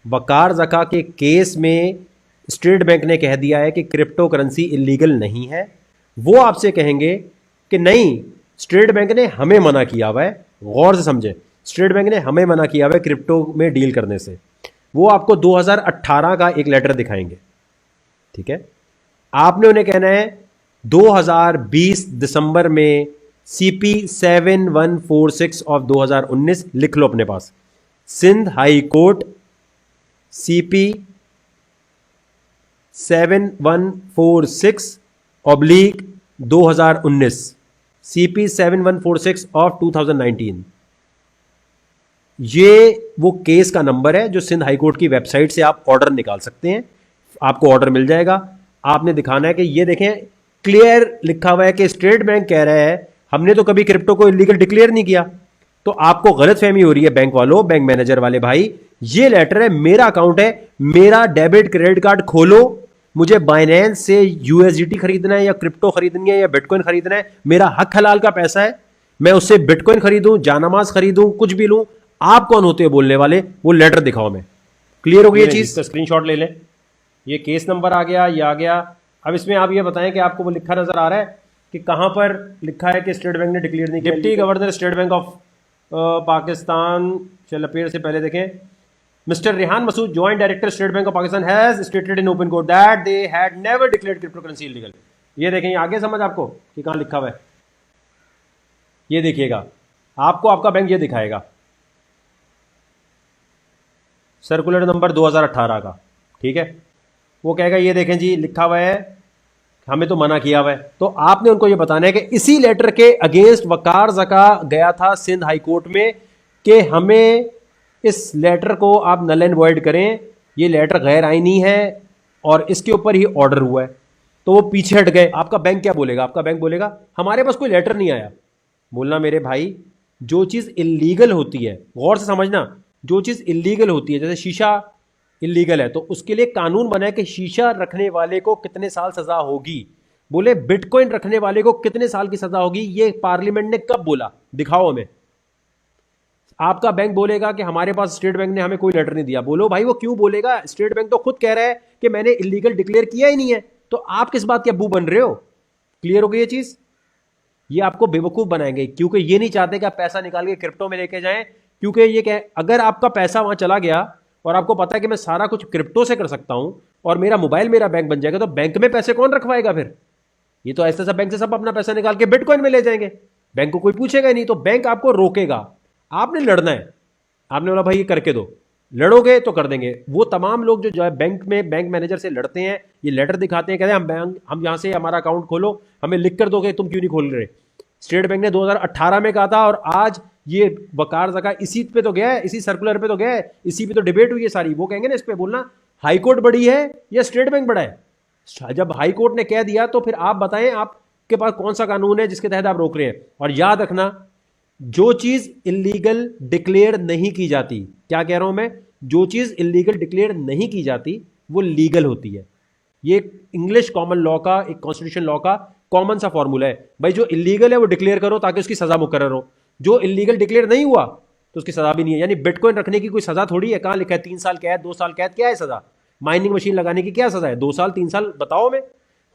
वकार ज़का के केस में स्टेट बैंक ने कह दिया है कि क्रिप्टो करेंसी इलीगल नहीं है। वो आपसे कहेंगे कि नहीं, स्टेट बैंक ने हमें मना किया हुआ है, गौर से समझें, स्टेट बैंक ने हमें मना किया हुआ है क्रिप्टो में डील करने से। वो आपको 2018 का एक लेटर दिखाएंगे, ठीक है। आपने उन्हें कहना है 2020 दिसंबर में CP 7146 ऑफ 2019 लिख लो अपने पास। Sindh high court CP 7146 oblique 2019, CP 7146 of 2019, ये वो केस का नंबर है जो सिंध हाई कोर्ट की वेबसाइट से आप ऑर्डर निकाल सकते हैं। आपको ऑर्डर मिल जाएगा। आपने दिखाना है कि ये देखें, क्लियर लिखा हुआ है कि स्टेट बैंक कह रहा है हमने तो कभी क्रिप्टो को इलीगल डिक्लेयर नहीं किया। तो आपको गलतफहमी हो रही है बैंक वालों, बैंक मैनेजर वाले भाई। ये लेटर है, मेरा अकाउंट है, मेरा डेबिट क्रेडिट कार्ड खोलो, मुझे बाइनेंस से USDT खरीदना है या क्रिप्टो खरीदनी है या बिटकॉइन खरीदना है, मेरा हक हलाल का पैसा है, मैं उससे बिटकॉइन खरीदूं, जानमाज खरीदूं, कुछ भी लूं। आप कौन होते हो बोलने वाले? वो लेटर दिखाओ, मैं क्लियर हो गई ये चीज? इसका स्क्रीनशॉट ले लें। ये केस नंबर आ गया, ये आ गया। अब इसमें आप ये बताएं कि आपको वो लिखा नजर आ रहा है कि कहां पर लिखा है कि स्टेट बैंक ने डिक्लेयर नहीं किया। Deputy governor State Bank of Pakistan shall appear से पहले देखें, Mr Rehan Masood, joint director State Bank of Pakistan, has stated in open court that they had never declared cryptocurrency illegal. ये देखें, आगे समझ आपको कि कहां लिखा हुआ है। ये देखिएगा, आपको आपका बैंक ये दिखाएगा, सर्कुलर नंबर 2018 का, ठीक है। वो कहेगा ये देखें जी लिखा हुआ है, हमें तो मना किया हुआ है। तो आपने उनको ये बताना है कि इसी लेटर के अगेंस्ट वकार जका गया था सिंध हाई कोर्ट में कि हमें इस लेटर को आप नल एंड वॉइड करें, ये लेटर गैर आईनी है और इसके ऊपर ही ऑर्डर हुआ है। तो वो पीछे हट गए। आपका बैंक क्या बोलेगा? आपका बैंक बोलेगा हमारे पास कोई लेटर नहीं आया। बोलना मेरे भाई, जो चीज़ इलीगल होती है, गौर से समझना, जो चीज़ इलीगल होती है, जैसे शीशा इलीगल है तो उसके लिए कानून बना है कि शीशा रखने वाले को कितने साल सजा होगी। बोले बिटकॉइन रखने वाले को कितने साल की सजा होगी, ये पार्लियामेंट ने कब बोला? दिखाओ हमें। आपका बैंक बोलेगा कि हमारे पास स्टेट बैंक ने हमें कोई लेटर नहीं दिया। बोलो भाई वो क्यों बोलेगा? स्टेट बैंक तो खुद कह रहा है कि मैंने इलीगल डिक्लेयर किया ही नहीं है, तो आप किस बात के अब्बू बन रहे हो? क्लियर हो गई ये चीज? ये आपको बेवकूफ बनाएंगे क्योंकि ये नहीं चाहते कि आप पैसा निकाल के क्रिप्टो में लेके जाएं, क्योंकि ये क्या, अगर आपका पैसा वहां चला गया और आपको पता है कि मैं सारा कुछ क्रिप्टो से कर सकता हूं और मेरा मोबाइल मेरा बैंक बन जाएगा, तो बैंक में पैसे कौन रखवाएगा फिर? ये तो ऐसे सब बैंक से सब अपना पैसा निकाल के बिटकॉइन में ले जाएंगे, बैंक को कोई पूछेगा ही नहीं। तो बैंक आपको रोकेगा, आपने लड़ना है। आपने बोला भाई ये करके दो, लड़ोगे तो कर देंगे। वो तमाम लोग जो है बैंक में बैंक मैनेजर से लड़ते हैं, ये लेटर दिखाते हैं, कहते हैं हम यहां से हमारा अकाउंट खोलो, हमें लिख कर दोगे, तुम क्यों नहीं खोल रहे? स्टेट बैंक ने 2018 में कहा था और आज ये वकार जका इसी पे तो गया है, इसी सर्कुलर पे तो गया है, इसी पे तो डिबेट हुई है सारी। वो कहेंगे ना इस पे बोलना हाई कोर्ट बड़ी है या स्टेट बैंक बड़ा है। जब हाई कोर्ट ने कह दिया तो फिर आप बताएं आपके पास कौन सा कानून है जिसके तहत आप रोक रहे हैं। और याद रखना, जो चीज इलीगल डिक्लेयर नहीं की जाती, क्या कह रहा हूं मैं, जो चीज इलीगल डिक्लेयर नहीं की जाती वो लीगल होती है। ये इंग्लिश कॉमन लॉ का, एक कॉन्स्टिट्यूशन लॉ का कॉमन सा फॉर्मूला है। भाई जो इलीगल है वो डिक्लेयर करो ताकि उसकी सजा मुकर्रर हो, जो इलीगल डिक्लेयर नहीं हुआ तो उसकी सजा भी नहीं है। यानी बिटकॉइन रखने की कोई सजा थोड़ी है। कहां लिखा है 3 साल कैद, 2 साल कैद? क्या है सजा? माइनिंग मशीन लगाने की क्या सजा है? 2 साल 3 साल? बताओ हमें।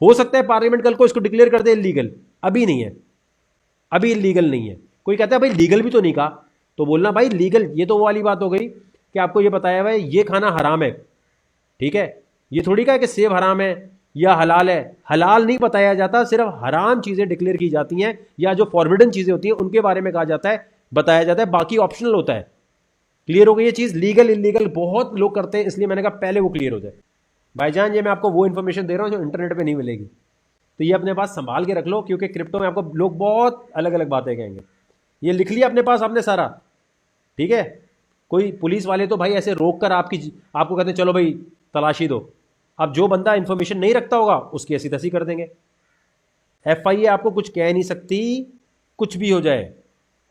हो सकता है पार्लियामेंट कल को इसको डिक्लेयर कर दे इलीगल, अभी नहीं है, अभी इलीगल नहीं है। कोई कहता है भाई लीगल भी तो नहीं कहा, तो बोलना भाई लीगल, ये तो वो वाली बात हो गई कि आपको ये बताया हुआ है ये खाना हराम है, ठीक है। ये थोड़ी कहा कि सेब हराम है या हलाल है, हलाल नहीं बताया जाता, सिर्फ हराम चीजें डिक्लेयर की जाती हैं या जो फॉरबिडन चीजें होती हैं उनके बारे में कहा जाता है, बताया जाता है, बाकी ऑप्शनल होता है। क्लियर हो गई ये चीज? लीगल इलीगल बहुत लोग करते हैं, इसलिए मैंने कहा पहले वो क्लियर हो जाए। भाईजान ये मैं आपको वो इन्फॉर्मेशन दे रहा हूं जो इंटरनेट पे नहीं मिलेगी, तो ये अपने पास संभाल के रख लो, क्योंकि क्रिप्टो में आपको लोग बहुत अलग अलग बातें कहेंगे। ये लिख लिया अपने पास आपने सारा, ठीक है। कोई पुलिस वाले तो भाई ऐसे रोक कर आपको कहते हैं चलो भाई तलाशी दो। अब जो बंदा इंफॉर्मेशन नहीं रखता होगा उसकी ऐसी तैसी कर देंगे। FIA आपको कुछ कह नहीं सकती, कुछ भी हो जाए,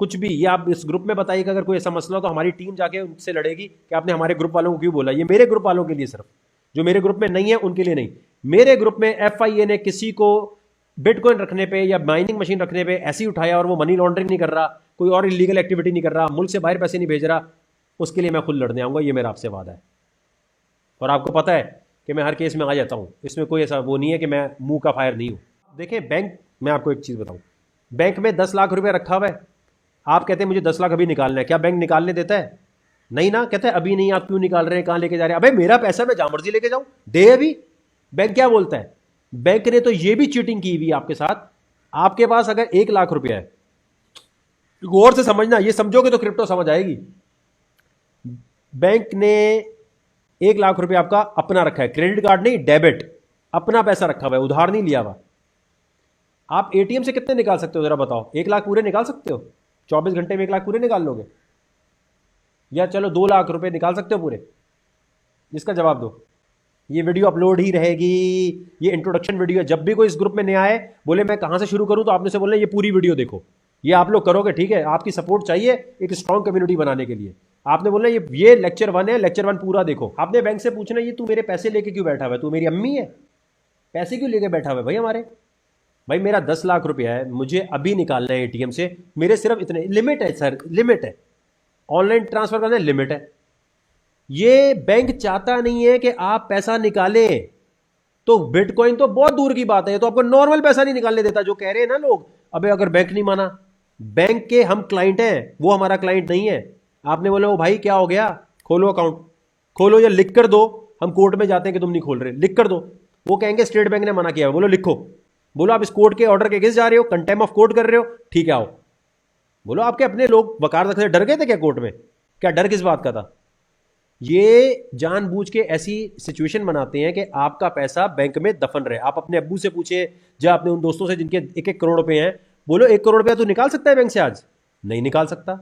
कुछ भी। ये आप इस ग्रुप में बताइए कि अगर कोई ऐसा मसला हो तो हमारी टीम जाके उनसे लड़ेगी कि आपने हमारे ग्रुप वालों को क्यों बोला। ये मेरे ग्रुप वालों के लिए, सिर्फ जो मेरे ग्रुप में नहीं है उनके लिए नहीं। मेरे ग्रुप में FIA ने किसी को बिटकॉइन रखने पे या माइनिंग मशीन रखने पे ऐसे ही उठाया और वो मनी लॉन्ड्रिंग नहीं कर रहा, कोई और इलीगल एक्टिविटी नहीं कर रहा, मुल्क से बाहर पैसे नहीं भेज रहा, उसके लिए मैं खुद लड़ने आऊंगा। ये मेरा आपसे वादा है। और आपको पता है कि मैं हर केस में आ जाता हूं, इसमें कोई ऐसा वो नहीं है कि मैं मुंह का फायर नहीं हूं। देखिए बैंक, मैं आपको एक चीज बताऊं, बैंक में 10 लाख रुपए रखा हुआ है, आप कहते हैं मुझे 10 लाख अभी निकालना है, क्या बैंक निकालने देता है? नहीं ना, कहते हैं अभी नहीं, आप क्यों निकाल रहे हैं, कहां लेके जा रहे हैं? अबे मेरा पैसा मैं जहां मर्जी लेके जाऊं, दे अभी। बैंक क्या बोलता है? बैंक ने तो ये भी चीटिंग की हुई आपके साथ। आपके पास अगर 1 लाख रुपया है, गौर से समझना, ये समझोगे तो क्रिप्टो समझ आएगी। बैंक ने 1 लाख रुपया आपका अपना रखा है, क्रेडिट कार्ड नहीं, डेबिट, अपना पैसा रखा हुआ है, उधार नहीं लिया हुआ। आप ATM से कितने निकाल सकते हो जरा बताओ? 1 लाख पूरे निकाल सकते हो? 24 घंटे में 1 लाख पूरे निकाल लोगे? या चलो 2 लाख रुपए निकाल सकते हो पूरे? इसका जवाब दो। ये वीडियो अपलोड ही रहेगी, ये इंट्रोडक्शन वीडियो है। जब भी कोई इस ग्रुप में नया आए, बोले मैं कहां से शुरू करूं, तो आपने से बोलना ये पूरी वीडियो देखो। ये आप लोग करोगे, ठीक है। आपकी सपोर्ट चाहिए एक स्ट्रॉन्ग कम्युनिटी बनाने के लिए। आपने बोलना ये लेक्चर 1 है, लेक्चर 1 पूरा देखो। आपने बैंक से पूछना ये तू मेरे पैसे लेके क्यों बैठा हुआ है, तू मेरी अम्मी है, पैसे क्यों लेके बैठा हुआ है भाई हमारे? भाई मेरा 10 लाख रुपया है, मुझे अभी निकालना है ATM से, मेरे सिर्फ इतने लिमिट है सर, लिमिट है। ऑनलाइन ट्रांसफर करना लिमिट है, ये बैंक चाहता नहीं है कि आप पैसा निकालें। तो बिटकॉइन तो बहुत दूर की बात है, तो आपको नॉर्मल पैसा नहीं निकालने देता। जो कह रहे हैं ना लोग, अबे अगर बैंक नहीं माना, बैंक के हम क्लाइंट हैं, वो हमारा क्लाइंट नहीं है। आपने बोला ओ भाई क्या हो गया, खोलो अकाउंट, खोलो या लिख कर दो, हम कोर्ट में जाते हैं कि तुम नहीं खोल रहे, लिख कर दो। वो कहेंगे स्टेट बैंक ने मना किया, बोलो लिखो। बोलो आप इस कोर्ट के ऑर्डर के अगेंस्ट जा रहे हो, कंटेम्प्ट ऑफ कोर्ट कर रहे हो, ठीक है आओ। बोलो आपके अपने लोग वकार से डर गए थे क्या कोर्ट में? क्या डर किस बात का था? ये जानबूझ के ऐसी सिचुएशन बनाते हैं कि आपका पैसा बैंक में दफन रहे। आप अपने अब्बू से पूछे, या अपने उन दोस्तों से जिनके 1-1 करोड़ रुपए हैं, बोलो 1 करोड़ रुपया तू निकाल सकता है बैंक से आज? नहीं निकाल सकता।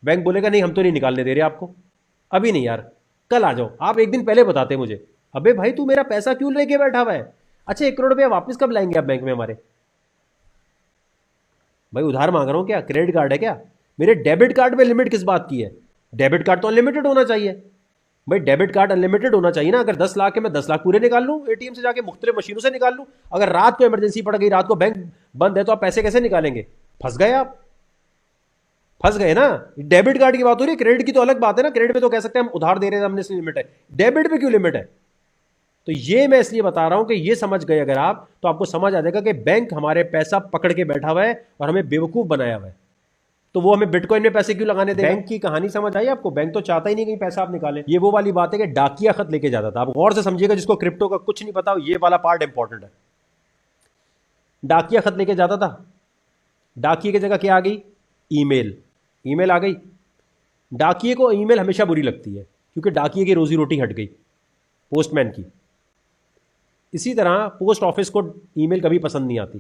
बैंक बोलेगा नहीं हम तो नहीं निकालने दे रहे आपको, अभी नहीं यार, कल आ जाओ। आप एक दिन पहले बताते मुझे, अबे भाई तू मेरा पैसा क्यों लेके बैठा हुआ है? अच्छा 1 करोड़ रुपया वापस कब लाएंगे आप बैंक में हमारे? भाई उधार मांग रहा हूं क्या? क्रेडिट कार्ड है क्या? मेरे डेबिट कार्ड में लिमिट किस बात की है? डेबिट कार्ड तो अनलिमिटेड होना चाहिए भाई। डेबिट कार्ड अनलिमिटेड होना चाहिए ना। अगर 10 लाख है, मैं 10 लाख पूरे निकाल लूं, एटीएम से जाके मुख्तलिफ मशीनों से निकाल लूं। अगर रात को इमरजेंसी पड़ गई, रात को बैंक बंद है, तो आप पैसे कैसे निकालेंगे? फंस गए आप, फंस गए ना। डेबिट कार्ड की बात हो रही है, क्रेडिट की तो अलग बात है ना। क्रेडिट पे तो कह सकते हैं हम उधार दे रहे हैं, हमने इसलिए लिमिट है, डेबिट पे क्यों लिमिट है? तो ये मैं इसलिए बता रहा हूं कि ये समझ गए अगर आप, तो आपको समझ आ जाएगा कि बैंक हमारे पैसा पकड़ के बैठा हुआ है और हमें बेवकूफ बनाया हुआ है। तो वो हमें बिटकॉइन में पैसे क्यों लगाने देगा? बैंक की कहानी समझ आई आपको? बैंक तो चाहता ही नहीं कहीं पैसा आप निकालें। ये वो वाली बात है कि डाकिया खत लेके जाता था। आप गौर से समझिएगा, जिसको क्रिप्टो का कुछ नहीं पता, ये वाला पार्ट इंपॉर्टेंट है। डाकिया खत लेके जाता था, डाकिए की जगह क्या आ गई? ईमेल। ईमेल आ गई। डाकिए को ईमेल हमेशा बुरी लगती है, क्योंकि डाकिए की रोजी रोटी हट गई पोस्टमैन की। इसी तरह पोस्ट ऑफिस को ईमेल कभी पसंद नहीं आती।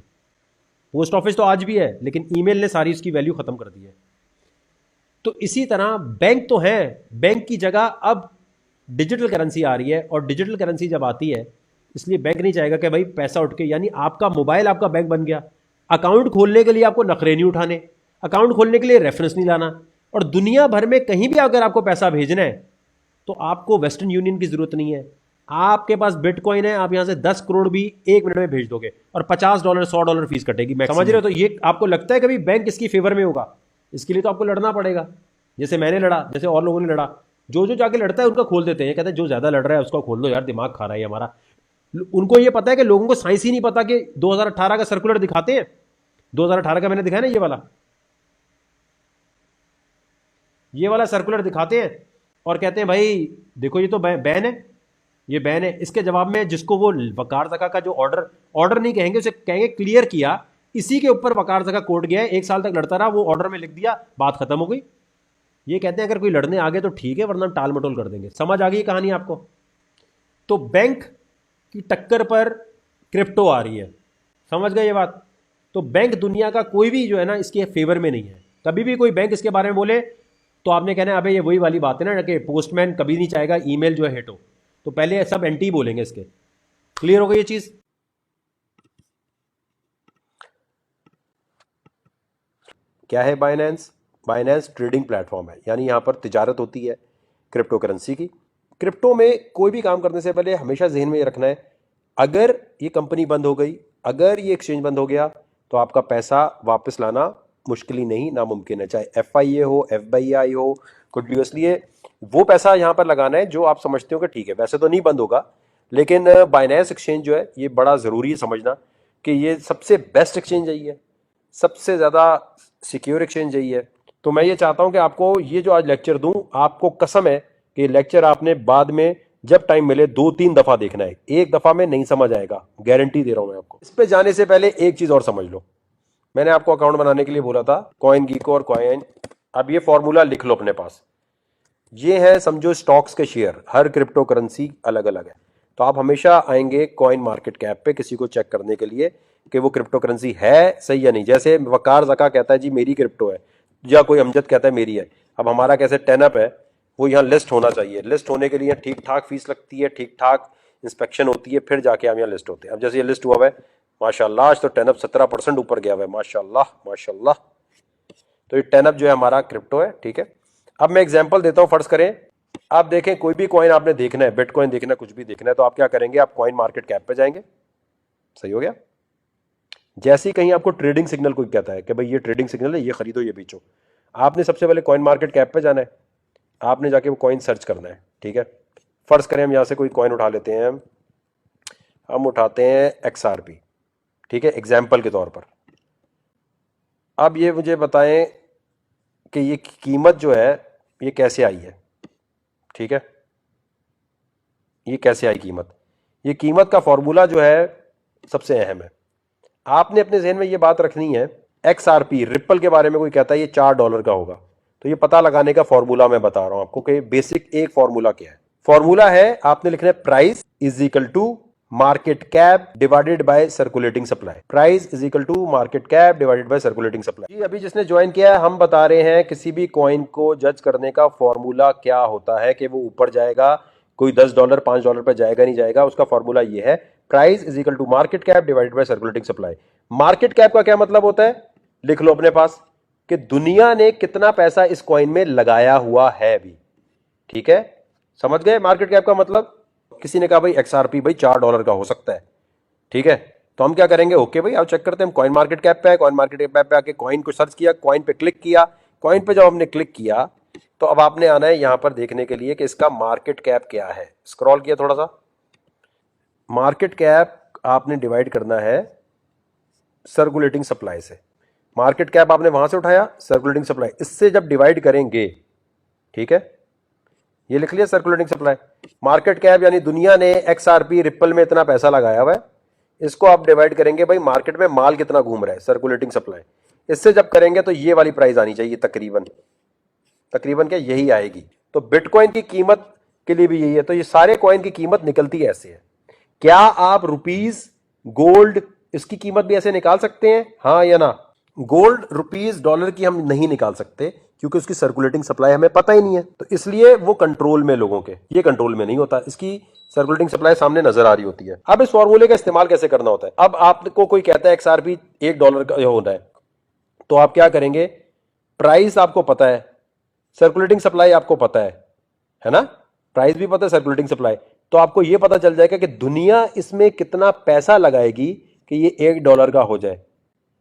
पोस्ट ऑफिस तो आज भी है, लेकिन ईमेल ने सारी उसकी वैल्यू खत्म कर दी है। तो इसी तरह बैंक तो है, बैंक की जगह अब डिजिटल करेंसी आ रही है, और डिजिटल करेंसी जब आती है, इसलिए बैंक नहीं चाहेगा कि भाई पैसा उठ के, यानी आपका मोबाइल आपका बैंक बन गया। अकाउंट खोलने के लिए आपको नखरे नहीं उठाने, अकाउंट खोलने के लिए रेफरेंस नहीं लाना, और दुनिया भर में कहीं भी अगर आपको पैसा भेजना है तो आपको वेस्टर्न यूनियन की जरूरत नहीं है। आपके पास बिटकॉइन है, आप यहां से 10 करोड़ भी 1 मिनट में भेज दोगे, और $50 $100 फीस कटेगी, समझ रहे हो? तो ये आपको लगता है कभी बैंक इसकी फेवर में होगा? इसके लिए तो आपको लड़ना पड़ेगा, जैसे मैंने लड़ा, जैसे और लोगों ने लड़ा। जो जो जाके लड़ता है उनका खोल देते हैं, कहते हैं जो ज्यादा लड़ रहा है उसका खोल दो यार, दिमाग खा रहा है हमारा। उनको ये पता है कि लोगों को साइंस ही नहीं पता कि 2018 का सर्कुलर दिखाते हैं। 2018 का मैंने दिखाया ना, ये वाला सर्कुलर दिखाते हैं और कहते हैं भाई देखो ये तो बैन है, ये बैन है। इसके जवाब में जिसको वो वकार ज़का का जो ऑर्डर नहीं कहेंगे, उसे कहेंगे क्लियर किया, इसी के ऊपर वकार ज़का कोर्ट गया है, 1 साल तक लड़ता रहा, वो ऑर्डर में लिख दिया, बात खत्म हो गई। ये कहते हैं अगर कोई लड़ने आ गए तो ठीक है, वरना टाल मटोल कर देंगे। समझ आ गई कहानी आपको? तो बैंक की टक्कर पर क्रिप्टो आ रही है, समझ गए ये बात? तो बैंक दुनिया का कोई भी जो है ना इसके फेवर में नहीं है। कभी भी कोई बैंक इसके बारे में बोले तो आपने कहना है अबे ये वही वाली बात है ना कि पोस्टमैन कभी नहीं चाहेगा ईमेल जो है हिट हो। तो पहले सब एंटी बोलेंगे इसके। क्लियर हो गई ये चीज? क्या है बाइनेंस? बाइनेंस ट्रेडिंग प्लेटफॉर्म है, यानी यहां पर तिजारत होती है क्रिप्टो करेंसी की। क्रिप्टो में कोई भी काम करने से पहले हमेशा जहन में ये रखना है, अगर ये कंपनी बंद हो गई, अगर ये एक्सचेंज बंद हो गया, तो आपका पैसा वापस लाना मुश्किल ही नहीं, नामुमकिन है। चाहे FIA हो, FBI हो, कुछ भी हो। इसलिए वो पैसा यहां पर लगाना है जो आप समझते हो कि ठीक है, वैसे तो नहीं बंद होगा, लेकिन बाइनेंस एक्सचेंज जो है ये बड़ा ज़रूरी है समझना कि ये सबसे बेस्ट एक्सचेंज यही है, सबसे ज़्यादा सिक्योर एक्सचेंज यही है। तो मैं ये चाहता हूं कि आपको ये जो आज लेक्चर दूं, आपको कसम है कि लेक्चर आपने बाद में जब टाइम मिले 2-3 दफ़ा देखना है, एक दफ़ा में नहीं समझ आएगा, गारंटी दे रहा हूं मैं आपको। इस पे जाने से पहले एक चीज़ और समझ लो। मैंने आपको अकाउंट बनाने के लिए बोला था CoinGecko और कॉइन। अब ये फॉर्मूला लिख लो अपने पास। ये है समझो स्टॉक्स के शेयर, हर क्रिप्टो करेंसी अलग अलग है। तो आप हमेशा आएंगे कॉइन मार्केट कैप पे किसी को चेक करने के लिए कि वो क्रिप्टो करेंसी है सही या नहीं। जैसे वकार ज़का कहता है जी मेरी क्रिप्टो है, या कोई अमजद कहता है मेरी है। अब हमारा कैसे 10up है, वो यहाँ लिस्ट होना चाहिए। लिस्ट होने के लिए ठीक ठाक फीस लगती है, ठीक ठाक इंस्पेक्शन होती है, फिर जाके हम यहाँ लिस्ट होते हैं। अब जैसे ये लिस्ट हुआ है माशाल्लाह, आज तो 10up 17% ऊपर गया हुआ है, माशाल्लाह माशाल्लाह। तो ये 10up जो है हमारा क्रिप्टो है, ठीक है। अब मैं एग्जांपल देता हूं, फर्ज करें आप देखें कोई भी कॉइन आपने देखना है, बिटकॉइन देखना है, कुछ भी देखना है, तो आप क्या करेंगे, आप कॉइन मार्केट कैप पे जाएंगे। सही हो गया? जैसे ही कहीं आपको ट्रेडिंग सिग्नल कोई कहता है कि भाई ये ट्रेडिंग सिग्नल है, ये खरीदो ये बेचो, आपने सबसे पहले कॉइन मार्केट कैप पे जाना है। आपने जाके वो कॉइन सर्च करना है, ठीक है। फर्ज करें हम यहाँ से कोई कॉइन उठा लेते हैं, हम उठाते हैं XRP, ठीक है, एग्जाम्पल के तौर पर। अब ये मुझे बताएं कि ये कीमत जो है ये कैसे आई है, ठीक है, ये कैसे आई कीमत। ये कीमत का फॉर्मूला जो है सबसे अहम है। आपने अपने जहन में ये बात रखनी है, XRP रिप्पल के बारे में कोई कहता है ये $4 का होगा, तो ये पता लगाने का फॉर्मूला मैं बता रहा हूं आपको कि बेसिक एक फॉर्मूला क्या है। फॉर्मूला है, आपने लिखना है price is equal to market cap divided by circulating supply. Price is equal to market cap divided by circulating supply. जी अभी जिसने ज्वाइन किया है, हम बता रहे हैं किसी भी कॉइन को जज करने का फॉर्मूला क्या होता है कि वो ऊपर जाएगा, कोई $10 $5 पे जाएगा नहीं जाएगा। उसका फॉर्मूला ये है, price is equal to market cap divided by circulating supply. Market cap का क्या मतलब होता है, लिख लो अपने पास, कि दुनिया ने कितना पैसा इस कॉइन में लगाया हुआ है अभी, ठीक है, समझ गए। मार्केट कैप का मतलब, किसी ने कहा भाई XRP भाई $4 का हो सकता है, ठीक है, तो हम क्या करेंगे, ओके भाई आओ चेक करते हैं। हम कॉइन मार्केट कैप पे है, कॉइन मार्केट कैप पे आके कॉइन को सर्च किया, कॉइन पे क्लिक किया। कॉइन पे जब हमने क्लिक किया तो अब आपने आना है यहां पर देखने के लिए कि इसका मार्केट कैप क्या है। स्क्रॉल किया थोड़ा सा, मार्केट कैप आपने डिवाइड करना है सर्कुलेटिंग सप्लाई से। मार्केट कैप आपने वहां से उठाया, सर्कुलेटिंग सप्लाई, इससे जब डिवाइड करेंगे, ठीक है, ये लिख लिया सर्कुलेटिंग सप्लाई। मार्केट कैप यानी दुनिया ने XRP रिप्पल में इतना पैसा लगाया हुआ है, इसको आप डिवाइड करेंगे भाई मार्केट में माल कितना घूम रहा है, सर्कुलेटिंग सप्लाई, इससे जब करेंगे तो ये वाली प्राइस आनी चाहिए, तकरीबन तकरीबन क्या यही आएगी। तो बिटकॉइन की कीमत के लिए भी यही है। तो ये सारे कॉइन की कीमत निकलती ऐसे है। क्या आप रुपीस गोल्ड इसकी कीमत भी ऐसे निकाल सकते हैं, हाँ या ना। गोल्ड रुपीस डॉलर की हम नहीं निकाल सकते क्योंकि उसकी सर्कुलेटिंग सप्लाई हमें पता ही नहीं है, तो इसलिए वो कंट्रोल में लोगों के, ये कंट्रोल में नहीं होता, इसकी सर्कुलेटिंग सप्लाई सामने नजर आ रही होती है। अब इस फॉर्मूले का इस्तेमाल कैसे करना होता है। अब आपको कोई कहता है XRP $1 का होना है, तो आप क्या करेंगे, प्राइस आपको पता है, सर्कुलेटिंग सप्लाई आपको पता है ना, प्राइस भी पता है, सर्कुलेटिंग सप्लाई, तो आपको यह पता चल जाएगा कि दुनिया इसमें कितना पैसा लगाएगी कि ये $1 का हो जाए।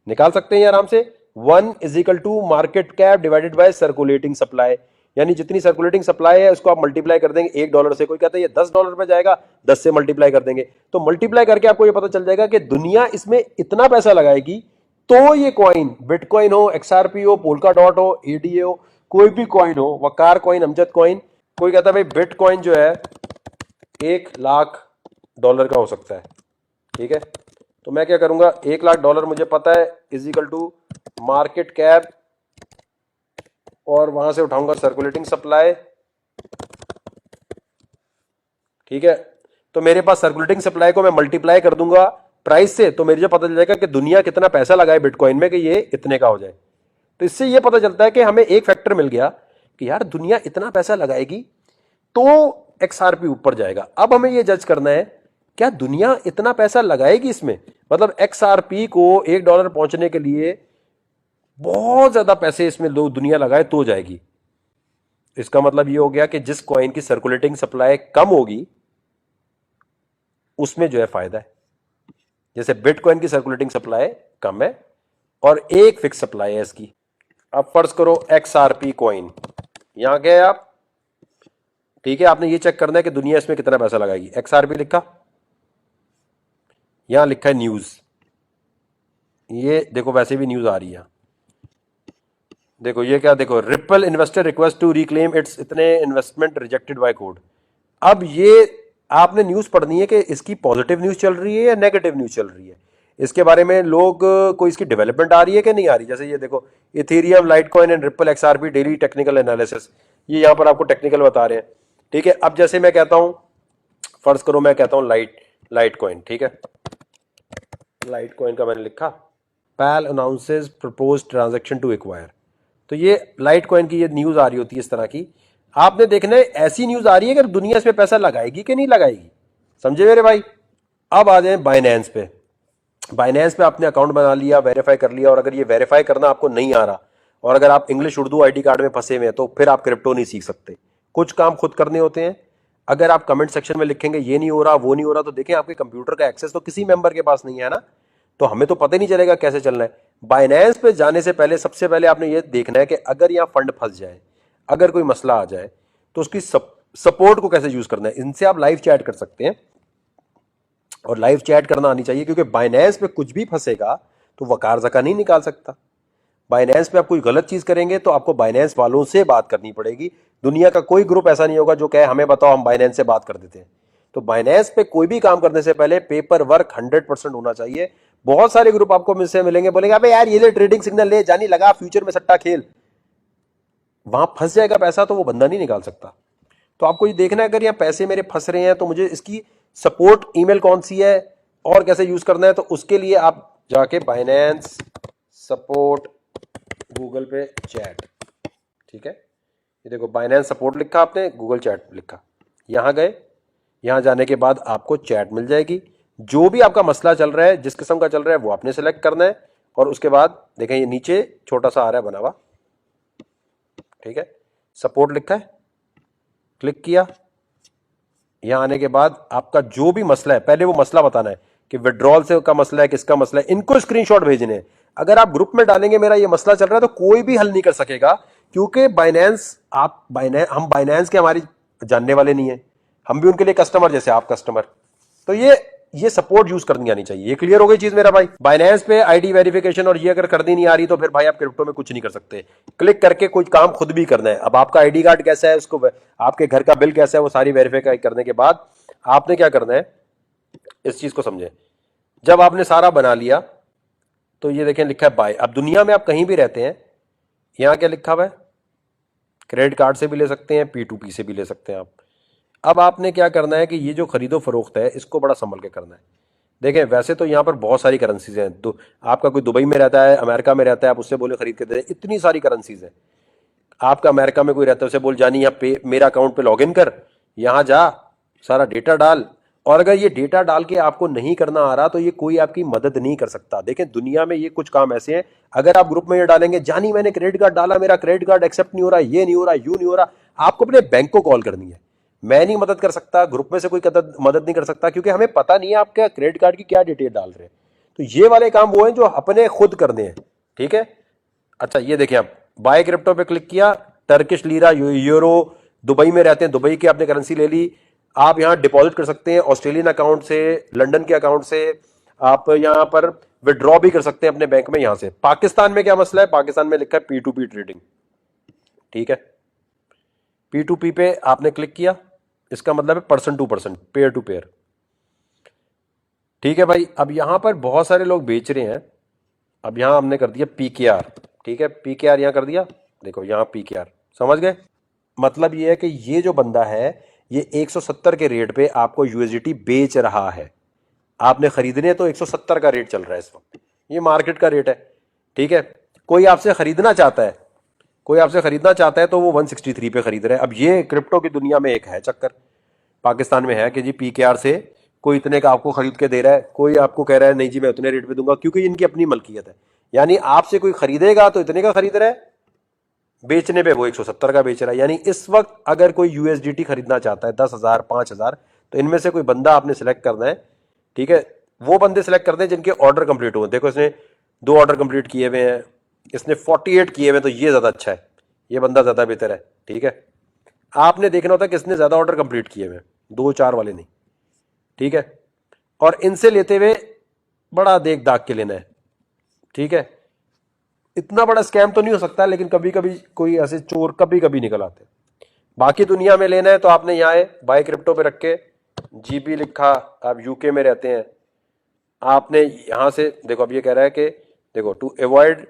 निकाल सकते हैं आराम से। 1 is equal to market cap divided by circulating supply, यानी जितनी सर्कुलेटिंग सप्लाई है उसको आप मल्टीप्लाई कर देंगे $1 से। कोई कहता है ये $10 पे जाएगा, 10 से मल्टीप्लाई कर देंगे, तो मल्टीप्लाई करके आपको ये पता चल जाएगा कि दुनिया इसमें इतना पैसा लगाएगी तो ये कॉइन, बिटकॉइन हो, XRP हो, पोल्का डॉट हो, ADA हो, कोई भी कॉइन हो, वकार कॉइन, अमजद कॉइन, कोई कहता है भाई बिटकॉइन जो है $1,00,000 का हो सकता है, ठीक है, तो मैं क्या करूंगा, $1,00,000 मुझे पता है is equal to market cap और वहां से उठाऊंगा सर्कुलेटिंग सप्लाई, ठीक है, तो मेरे पास सर्कुलेटिंग सप्लाई को मैं मल्टीप्लाई कर दूंगा प्राइस से, तो मेरे जो पता चल जाएगा कि दुनिया कितना पैसा लगाए बिटकॉइन में कि ये इतने का हो जाए। तो इससे ये पता चलता है कि हमें एक फैक्टर मिल गया कि यार दुनिया इतना पैसा लगाएगी तो XRP ऊपर जाएगा। अब हमें ये जज करना है क्या दुनिया इतना पैसा लगाएगी इसमें, मतलब XRP को $1 पहुंचने के लिए बहुत ज्यादा पैसे इसमें लोग दुनिया लगाए तो जाएगी। इसका मतलब ये हो गया कि जिस कॉइन की सर्कुलेटिंग सप्लाई कम होगी उसमें जो है फायदा है। जैसे बिटकॉइन की सर्कुलेटिंग सप्लाई कम है और एक फिक्स सप्लाई है इसकी। अब फर्ज करो XRP कॉइन, यहां गए आप, ठीक है, आपने ये चेक करना है कि दुनिया इसमें कितना पैसा लगाएगी। XRP लिखा, यहां लिखा है न्यूज, ये देखो वैसे भी न्यूज आ रही है, देखो ये क्या, देखो Ripple investor request to reclaim its इतने इन्वेस्टमेंट रिजेक्टेड बाय कोर्ट। अब ये आपने न्यूज पढ़नी है कि इसकी पॉजिटिव न्यूज चल रही है या नेगेटिव न्यूज चल रही है, इसके बारे में लोग कोई इसकी डेवलपमेंट आ रही है कि नहीं आ रही। जैसे ये देखो Ethereum, Litecoin and ripple XRP daily technical analysis, ये यहां पर आपको टेक्निकल बता रहे हैं, ठीक है। अब जैसे मैं कहता हूं, फर्ज करो मैं कहता हूं लाइटकॉइन, ठीक है, लाइटकॉइन का मैंने लिखा पैल announces propose transaction to acquire, तो ये लाइटकॉइन की ये न्यूज आ रही होती है इस तरह की। आपने देखना है ऐसी न्यूज आ रही है कि दुनिया इसमें पैसा लगाएगी कि नहीं लगाएगी, समझे मेरे भाई। अब आ जाए बाइनेंस पे। बाइनेंस पे आपने अकाउंट बना लिया, वेरीफाई कर लिया, और अगर ये वेरीफाई करना आपको नहीं आ रहा और अगर आप इंग्लिश उर्दू आईडी कार्ड में फंसे हुए हैं तो फिर आप क्रिप्टो नहीं सीख सकते। कुछ काम खुद करने होते हैं। अगर आप कमेंट सेक्शन में लिखेंगे ये नहीं हो रहा वो नहीं हो रहा, तो देखें आपके कंप्यूटर का एक्सेस तो किसी मेंबर के पास नहीं है ना, तो हमें तो पता ही नहीं चलेगा कैसे चलना है। बाइनेंस पे जाने से पहले सबसे पहले आपने ये देखना है कि अगर यहाँ फंड फंस जाए, अगर कोई मसला आ जाए, तो उसकी सपोर्ट को कैसे यूज करना है, इनसे आप लाइव चैट कर सकते हैं। और लाइव चैट करना आनी चाहिए, क्योंकि बाइनेंस पे कुछ भी फंसेगा तो वकार जका नहीं निकाल सकता। बाइनेंस पे आप कोई गलत चीज करेंगे तो आपको बाइनेंस वालों से बात करनी पड़ेगी। दुनिया का कोई ग्रुप ऐसा नहीं होगा जो कहे हमें बताओ हम बाइनेंस से बात कर देते हैं। तो बाइनेंस पे कोई भी काम करने से पहले पेपर वर्क 100% होना चाहिए। बहुत सारे ग्रुप आपको मुझसे मिलेंगे, बोलेंगे अबे यार ये ले ट्रेडिंग सिग्नल ले, जानी लगा फ्यूचर में सट्टा खेल, वहां फंस जाएगा पैसा तो वो बंदा नहीं निकाल सकता। तो आपको ये देखना है, अगर यहाँ पैसे मेरे फंस रहे हैं तो मुझे इसकी सपोर्ट ईमेल कौन सी है और कैसे यूज करना है। तो उसके लिए आप जाके बाइनेंस सपोर्ट गूगल पे चैट, ठीक है, ये देखो बाइनेंस सपोर्ट लिखा आपने, गूगल चैट लिखा, यहां गए, यहां जाने के बाद आपको चैट मिल जाएगी। जो भी आपका मसला चल रहा है, जिस किस्म का चल रहा है, वो आपने सेलेक्ट करना है। और उसके बाद देखें ये नीचे छोटा सा आ रहा है बना हुआ, ठीक है, सपोर्ट लिखा है, क्लिक किया। यहां आने के बाद आपका जो भी मसला है, पहले वो मसला बताना है कि विड्रॉल से का मसला है, किसका मसला है, इनको स्क्रीनशॉट भेजने हैं। अगर आप ग्रुप में डालेंगे मेरा ये मसला चल रहा है तो कोई भी हल नहीं कर सकेगा, क्योंकि बाइनेंस हम बाइनेंस के हमारी जानने वाले नहीं है, हम भी उनके लिए कस्टमर जैसे आप कस्टमर। तो ये सपोर्ट यूज करनी आनी चाहिए। ये क्लियर हो गई चीज मेरा भाई। बाइनेंस पे आईडी वेरिफिकेशन और ये अगर करनी नहीं आ रही तो फिर भाई आप क्रिप्टो में कुछ नहीं कर सकते। क्लिक करके कोई काम खुद भी करना है। अब आपका आईडी कार्ड कैसा है, उसको आपके घर का बिल कैसा है, वो सारी वेरीफाई करने के बाद आपने क्या करना है, इस चीज को समझे। जब आपने सारा बना लिया तो ये देखें लिखा है बाय। अब दुनिया में आप कहीं भी रहते हैं, यहां क्या लिखा हुआ है, क्रेडिट कार्ड से भी ले सकते हैं, P2P से भी ले सकते हैं आप। अब आपने क्या करना है कि ये जो खरीदो फरोख्त है इसको बड़ा संभल के करना है। देखें वैसे तो यहाँ पर बहुत सारी करेंसीज हैं, तो आपका कोई दुबई में रहता है, अमेरिका में रहता है, आप उससे बोले खरीद के दे, इतनी सारी करेंसीज हैं। आपका अमेरिका में कोई रहता है, उसे बोल जानी यहाँ पे मेरा अकाउंट पे लॉगिन कर, यहाँ जा, सारा डेटा डाल। और अगर ये डेटा डाल के आपको नहीं करना आ रहा तो ये कोई आपकी मदद नहीं कर सकता। देखें दुनिया में ये कुछ काम ऐसे हैं, अगर आप ग्रुप में ये डालेंगे जानी मैंने क्रेडिट कार्ड डाला, मेरा क्रेडिट कार्ड एक्सेप्ट नहीं हो रहा, ये नहीं हो रहा, यू नहीं हो रहा, आपको अपने बैंक को कॉल करनी है। मैं नहीं मदद कर सकता, ग्रुप में से कोई मदद नहीं कर सकता, क्योंकि हमें पता नहीं है आपके क्रेडिट कार्ड की क्या डिटेल डाल रहे हैं। तो ये वाले काम वो हैं जो अपने खुद करने हैं, ठीक है। अच्छा ये देखिए, आप बाय क्रिप्टो पे क्लिक किया, टर्किश लीरा, यूरो, दुबई में रहते हैं, दुबई की आपने करेंसी ले ली। आप यहां डिपॉजिट कर सकते हैं ऑस्ट्रेलियन अकाउंट से, लंदन के अकाउंट से, आप यहां पर विड्रॉ भी कर सकते हैं अपने बैंक में यहां से। पाकिस्तान में क्या मसला है, पाकिस्तान में लिखा है P2P ट्रेडिंग, ठीक है। P2P पे आपने क्लिक किया, इसका मतलब है person to person, pair to pair, ठीक है भाई। अब यहां पर बहुत सारे लोग बेच रहे हैं, अब यहां हमने कर दिया PKR, ठीक है, PKR यहां कर दिया, देखो यहां PKR, समझ गए। मतलब ये है कि ये जो बंदा है ये 170 के रेट पे आपको USDT बेच रहा है। आपने खरीदने तो 170 का रेट चल रहा है इस वक्त, ये मार्केट का रेट है, ठीक है। कोई आपसे खरीदना चाहता है, कोई आपसे खरीदना चाहता है तो वो 163 पे खरीद रहा है। अब ये क्रिप्टो की दुनिया में एक है चक्कर, पाकिस्तान में है कि जी PKR से कोई इतने का आपको खरीद के दे रहा है, कोई आपको कह रहा है नहीं जी मैं उतने रेट पे दूंगा, क्योंकि इनकी अपनी मलकियत है। यानी आपसे कोई खरीदेगा तो इतने का खरीद रहा है, बेचने पे वो 170 का बेच रहा है। यानी इस वक्त अगर कोई USDT खरीदना चाहता है 10,000 5,000, तो इनमें से कोई बंदा आपने सेलेक्ट करना है, ठीक है। वो बंदे सेलेक्ट करते हैं जिनके ऑर्डर कंप्लीट हुए। देखो इसने 2 ऑर्डर कंप्लीट किए हुए हैं, इसने 48 किए हुए, तो ये ज्यादा अच्छा है, ये बंदा ज्यादा बेहतर है, ठीक है। आपने देखना होता है कि इसने ज्यादा ऑर्डर कंप्लीट किए हुए, 2-4 वाले नहीं, ठीक है। और इनसे लेते हुए बड़ा देख दाग के लेना है, ठीक है। इतना बड़ा स्कैम तो नहीं हो सकता, लेकिन कभी कभी कोई ऐसे चोर कभी कभी निकल आते हैं। बाकी दुनिया में लेना है तो आपने यहाँ बाय क्रिप्टो पे रख के GB लिखा, आप UK में रहते हैं, आपने यहां से देखो, अब ये कह रहा है कि देखो to avoid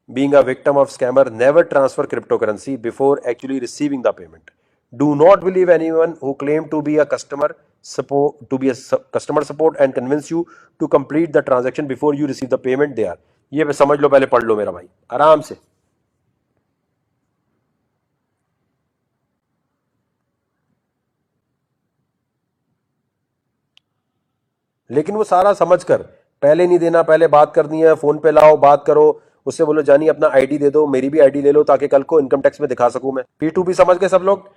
being a victim of scammer never transfer crypto currency before actually receiving the payment, do not believe anyone who claim to be a customer support and convince you to complete the transaction before you receive the payment they are. ये समझ लो, पहले पढ़ लो मेरा भाई आराम से। लेकिन वो सारा समझकर, पहले नहीं देना, पहले बात करनी है, फोन पे लाओ बात करो, उससे बोलो जानी अपना आईडी दे दो, मेरी भी आईडी ले लो ताकि कल को इनकम टैक्स में दिखा सकूं मैं। P2P समझ के सब लोग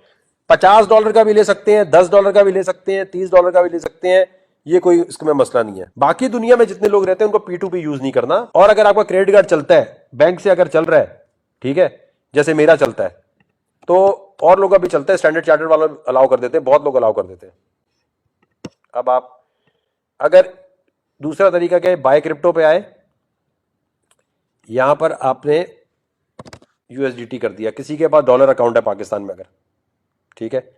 $50 का भी ले सकते हैं, $10 का भी ले सकते हैं, $30 का भी ले सकते हैं, ये कोई इसमें मसला नहीं है। बाकी दुनिया में जितने लोग रहते हैं उनको P2P यूज नहीं करना। और अगर आपका क्रेडिट कार्ड चलता है बैंक से, अगर चल रहा है, ठीक है, जैसे मेरा चलता है, तो और लोग अभी चलते हैं, स्टैंडर्ड चार्टर्ड वाला अलाउ कर देते हैं, बहुत लोग अलाउ कर देते हैं। अब आप अगर दूसरा तरीका क्या है, बाय क्रिप्टो पे आए, यहां पर आपने यूएसडीटी कर दिया, किसी के पास डॉलर अकाउंट है पाकिस्तान में अगर, ठीक है,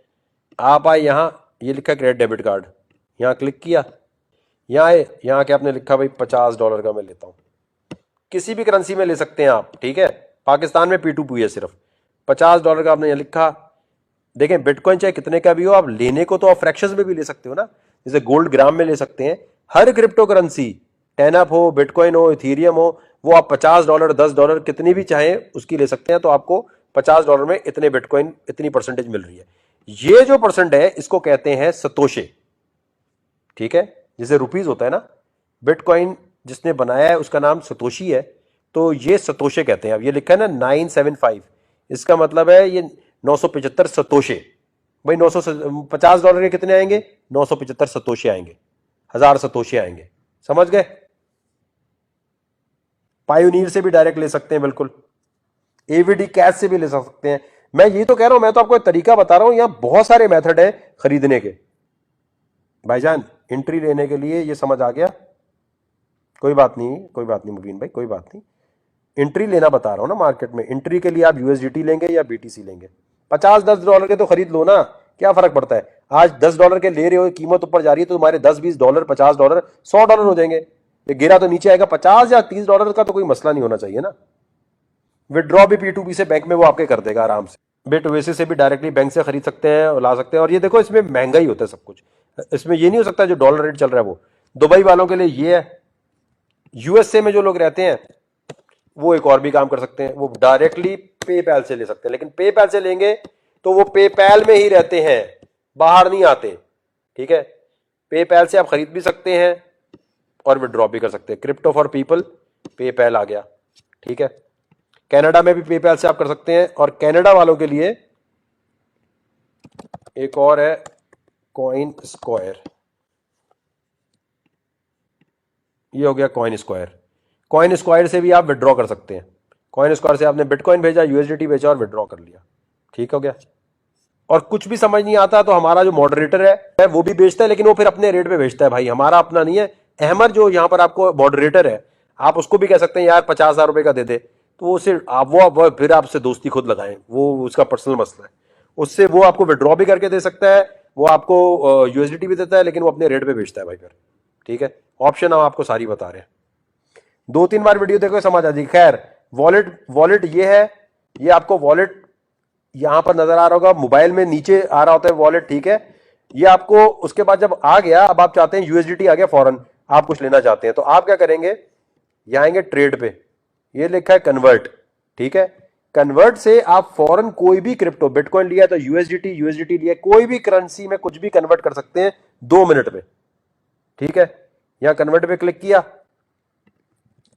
आप आए यहां, ये लिखा क्रेडिट डेबिट कार्ड, यहां क्लिक किया, यहां आए, यहां क्या आपने लिखा भाई $50 का मैं लेता हूं, किसी भी करेंसी में ले सकते हैं आप, ठीक है, पाकिस्तान में P2P है सिर्फ, $50 का आपने यहां लिखा। देखें बिटकॉइन चाहे कितने का भी हो, आप लेने को तो आप फ्रैक्शंस में भी ले सकते हो ना, जैसे गोल्ड ग्राम में ले सकते हैं। हर क्रिप्टो करेंसी, टेनअप हो, बिटकॉइन हो, इथीरियम हो, वो आप $50 $10 कितनी भी चाहें उसकी ले सकते हैं, तो आपको $50 में इतने बिटकॉइन, इतनी परसेंटेज मिल रही है। ये जो परसेंट है इसको कहते हैं सतोशे, ठीक है, जैसे रुपीज होता है ना, बिटकॉइन जिसने बनाया है उसका नाम सतोशी है, तो ये सतोशे कहते हैं। अब ये लिखा है ना 975, इसका मतलब है ये 975 सतोशे। भाई $50 के कितने आएंगे, 975 सतोशे आएंगे, 1000 सतोशे आएंगे, समझ गए। पायोनियर से भी डायरेक्ट ले सकते हैं, बिल्कुल एवीडी कैश से भी ले सकते हैं। मैं ये तो कह रहा हूं, मैं तो आपको एक तरीका बता रहा हूं, यहां बहुत सारे मेथड है खरीदने के। भाईजान एंट्री लेने के लिए ये समझ आ गया, कोई बात नहीं, कोई बात नहीं मुबीन भाई, कोई बात नहीं, एंट्री लेना बता रहा हूं ना मार्केट में। एंट्री के लिए आप यूएसडीटी लेंगे या बीटीसी लेंगे, $50-10 के तो खरीद लो ना, क्या फर्क पड़ता है। आज $10 के ले रहे हो, कीमत ऊपर जा रही है तो तुम्हारे $10-20 $50 $100 हो जाएंगे। ये गिरा तो नीचे आएगा, $50 या $30 का तो कोई मसला नहीं होना चाहिए ना। विड्रॉ भी P2P से बैंक में वो आपके कर देगा आराम से। बिट ओएसिस से भी डायरेक्टली बैंक से खरीद सकते हैं और ला सकते हैं। और ये देखो इसमें महंगा ही होता है सब कुछ, इसमें ये नहीं हो सकता जो डॉलर रेट चल रहा है वो। दुबई वालों के लिए ये है, यूएसए में जो लोग रहते हैं वो एक और भी काम कर सकते हैं, वो डायरेक्टली पेपैल से ले सकते हैं, लेकिन पेपैल से लेंगे तो वो पेपैल में ही रहते हैं, बाहर नहीं आते, ठीक है। पेपैल से आप खरीद भी सकते हैं और विड्रॉ भी कर सकते हैं। क्रिप्टो फॉर पीपल, पेपैल आ गया, ठीक है। कनाडा में भी पेपैल से आप कर सकते हैं, और कनाडा वालों के लिए एक और है कॉइन स्क्वायर, ये हो गया कॉइन स्क्वायर। कॉइन स्क्वायर से भी आप विड्रॉ कर सकते हैं। कॉइन स्क्वायर से आपने बिटकॉइन भेजा, यूएसडीटी भेजा और विड्रॉ कर लिया, ठीक हो गया। और कुछ भी समझ नहीं आता तो हमारा जो मॉडरेटर है वो भी बेचता है, लेकिन वो फिर अपने रेट पे बेचता है भाई, हमारा अपना नहीं है। अहमद जो यहां पर आपको मॉडरेटर है, आप उसको भी कह सकते हैं यार 50,000 रुपए का दे दे, तो वो सिर्फ आप वो फिर आपसे दोस्ती खुद लगाएं, वो उसका पर्सनल मसला है। उससे वो आपको विड्रॉ भी करके दे सकता है, वो आपको यूएसडीटी भी देता है, लेकिन वो अपने रेट पे बेचता है भाई फिर, ठीक है। ऑप्शन हम आपको सारी बता रहे हैं, 2-3 बार वीडियो देखो समझ आ जाएगी। खैर वॉलेट ये है, ये आपको वॉलेट यहां पर नजर आ रहा होगा, मोबाइल में नीचे आ रहा होता है वॉलेट, ठीक है। ये आपको उसके बाद जब आ गया, अब आप चाहते हैं यूएसडीटी आ गया फौरन, आप कुछ लेना चाहते हैं, तो आप क्या करेंगे, यहां आएंगे ट्रेड पे, ये लिखा है कन्वर्ट, ठीक है। कन्वर्ट से आप फौरन कोई भी क्रिप्टो, बिटकॉइन लिया तो यूएसडीटी लिया, कोई भी करेंसी में कुछ भी कन्वर्ट कर सकते हैं 2 मिनट में, ठीक है। यहां कन्वर्ट पे क्लिक किया,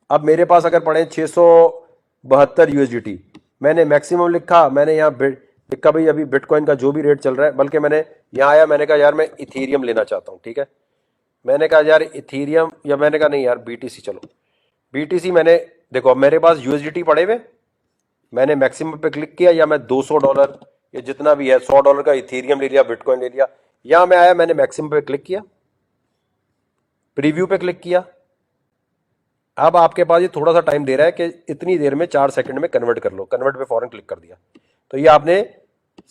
अब मेरे पास अगर पड़े 672 यूएसडीटी, मैंने मैक्सिमम लिखा, मैंने यहां लिखा भाई अभी बिटकॉइन का जो भी रेट चल रहा है, बल्कि मैंने यहां आया, मैंने कहा यार मैं इथीरियम लेना चाहता हूं, ठीक है। मैंने कहा यार इथीरियम, या मैंने कहा नहीं यार बीटीसी, चलो बीटीसी। मैंने देखो अब मेरे पास यूएसडीटी पड़े हुए, मैंने मैक्सिमम पे क्लिक किया, या मैं $200 या जितना भी है $100 का इथीरियम ले लिया, बिटकॉइन ले लिया। यहां मैं आया, मैंने मैक्सिमम पे क्लिक किया, प्रीव्यू पे क्लिक किया। अब आपके पास ये थोड़ा सा टाइम दे रहा है कि इतनी देर में 4 सेकंड में कन्वर्ट कर लो, कन्वर्ट पे फौरन क्लिक कर दिया, तो ये आपने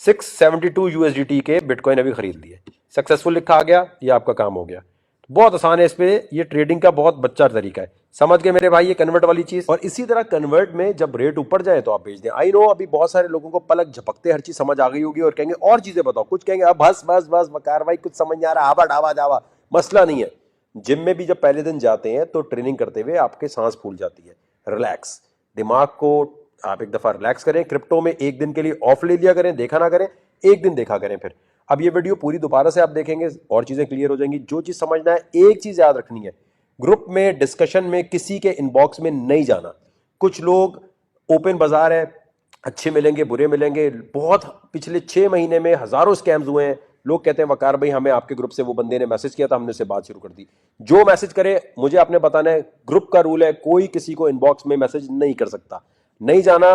672 यूएसडीटी के बिटकॉइन अभी खरीद लिए, सक्सेसफुल लिखा आ गया, ये आपका काम हो गया। बहुत आसान है, इस पे ये ट्रेडिंग का बहुत बच्चा तरीका है, समझ गए मेरे भाई ये कन्वर्ट वाली चीज। और इसी तरह कन्वर्ट में जब रेट ऊपर जाए तो आप बेच दें। आई नो अभी बहुत सारे लोगों को पलक झपकते हर चीज समझ आ गई होगी और कहेंगे और चीजें बताओ, कुछ कहेंगे अब बस बस बस वकार भाई कुछ समझ नहीं आ रहा, आवा डावा जावा, मसला नहीं है। जिम में भी जब पहले दिन जाते हैं तो ट्रेनिंग करते हुए आपके सांस फूल जाती है, रिलैक्स, दिमाग को आप एक दफा रिलैक्स करें। क्रिप्टो में एक दिन के लिए ऑफ ले लिया करें, देखा ना करें, एक दिन देखा करें फिर। अब ये वीडियो पूरी दोबारा से आप देखेंगे और चीजें क्लियर हो जाएंगी। जो चीज समझना है, एक चीज याद रखनी है, ग्रुप में डिस्कशन में किसी के इनबॉक्स में नहीं जाना। कुछ लोग, ओपन बाजार है, अच्छे मिलेंगे बुरे मिलेंगे, बहुत पिछले 6 महीने में हजारों स्कैम्स हुए हैं। लोग कहते हैं वकार भाई हमें आपके ग्रुप से वो बंदे ने मैसेज किया था, हमने उससे बात शुरू कर दी। जो मैसेज करे मुझे आपने बताना है, ग्रुप का रूल है, कोई किसी को इनबॉक्स में मैसेज नहीं कर सकता। नहीं जाना,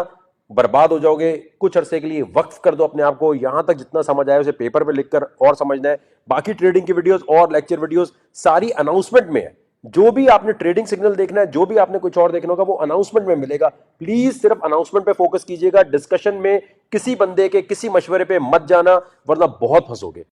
बर्बाद हो जाओगे। कुछ अरसे के लिए वक्फ कर दो अपने आप को, यहां तक जितना समझ आया उसे पेपर पे लिखकर और समझना है। बाकी ट्रेडिंग की वीडियोस और लेक्चर वीडियोस सारी अनाउंसमेंट में है। जो भी आपने ट्रेडिंग सिग्नल देखना है, जो भी आपने कुछ और देखना होगा, वो अनाउंसमेंट में मिलेगा। प्लीज सिर्फ अनाउंसमेंट पे फोकस कीजिएगा। डिस्कशन में किसी बंदे के किसी मशवरे पे मत जाना, वरना बहुत फंसोगे।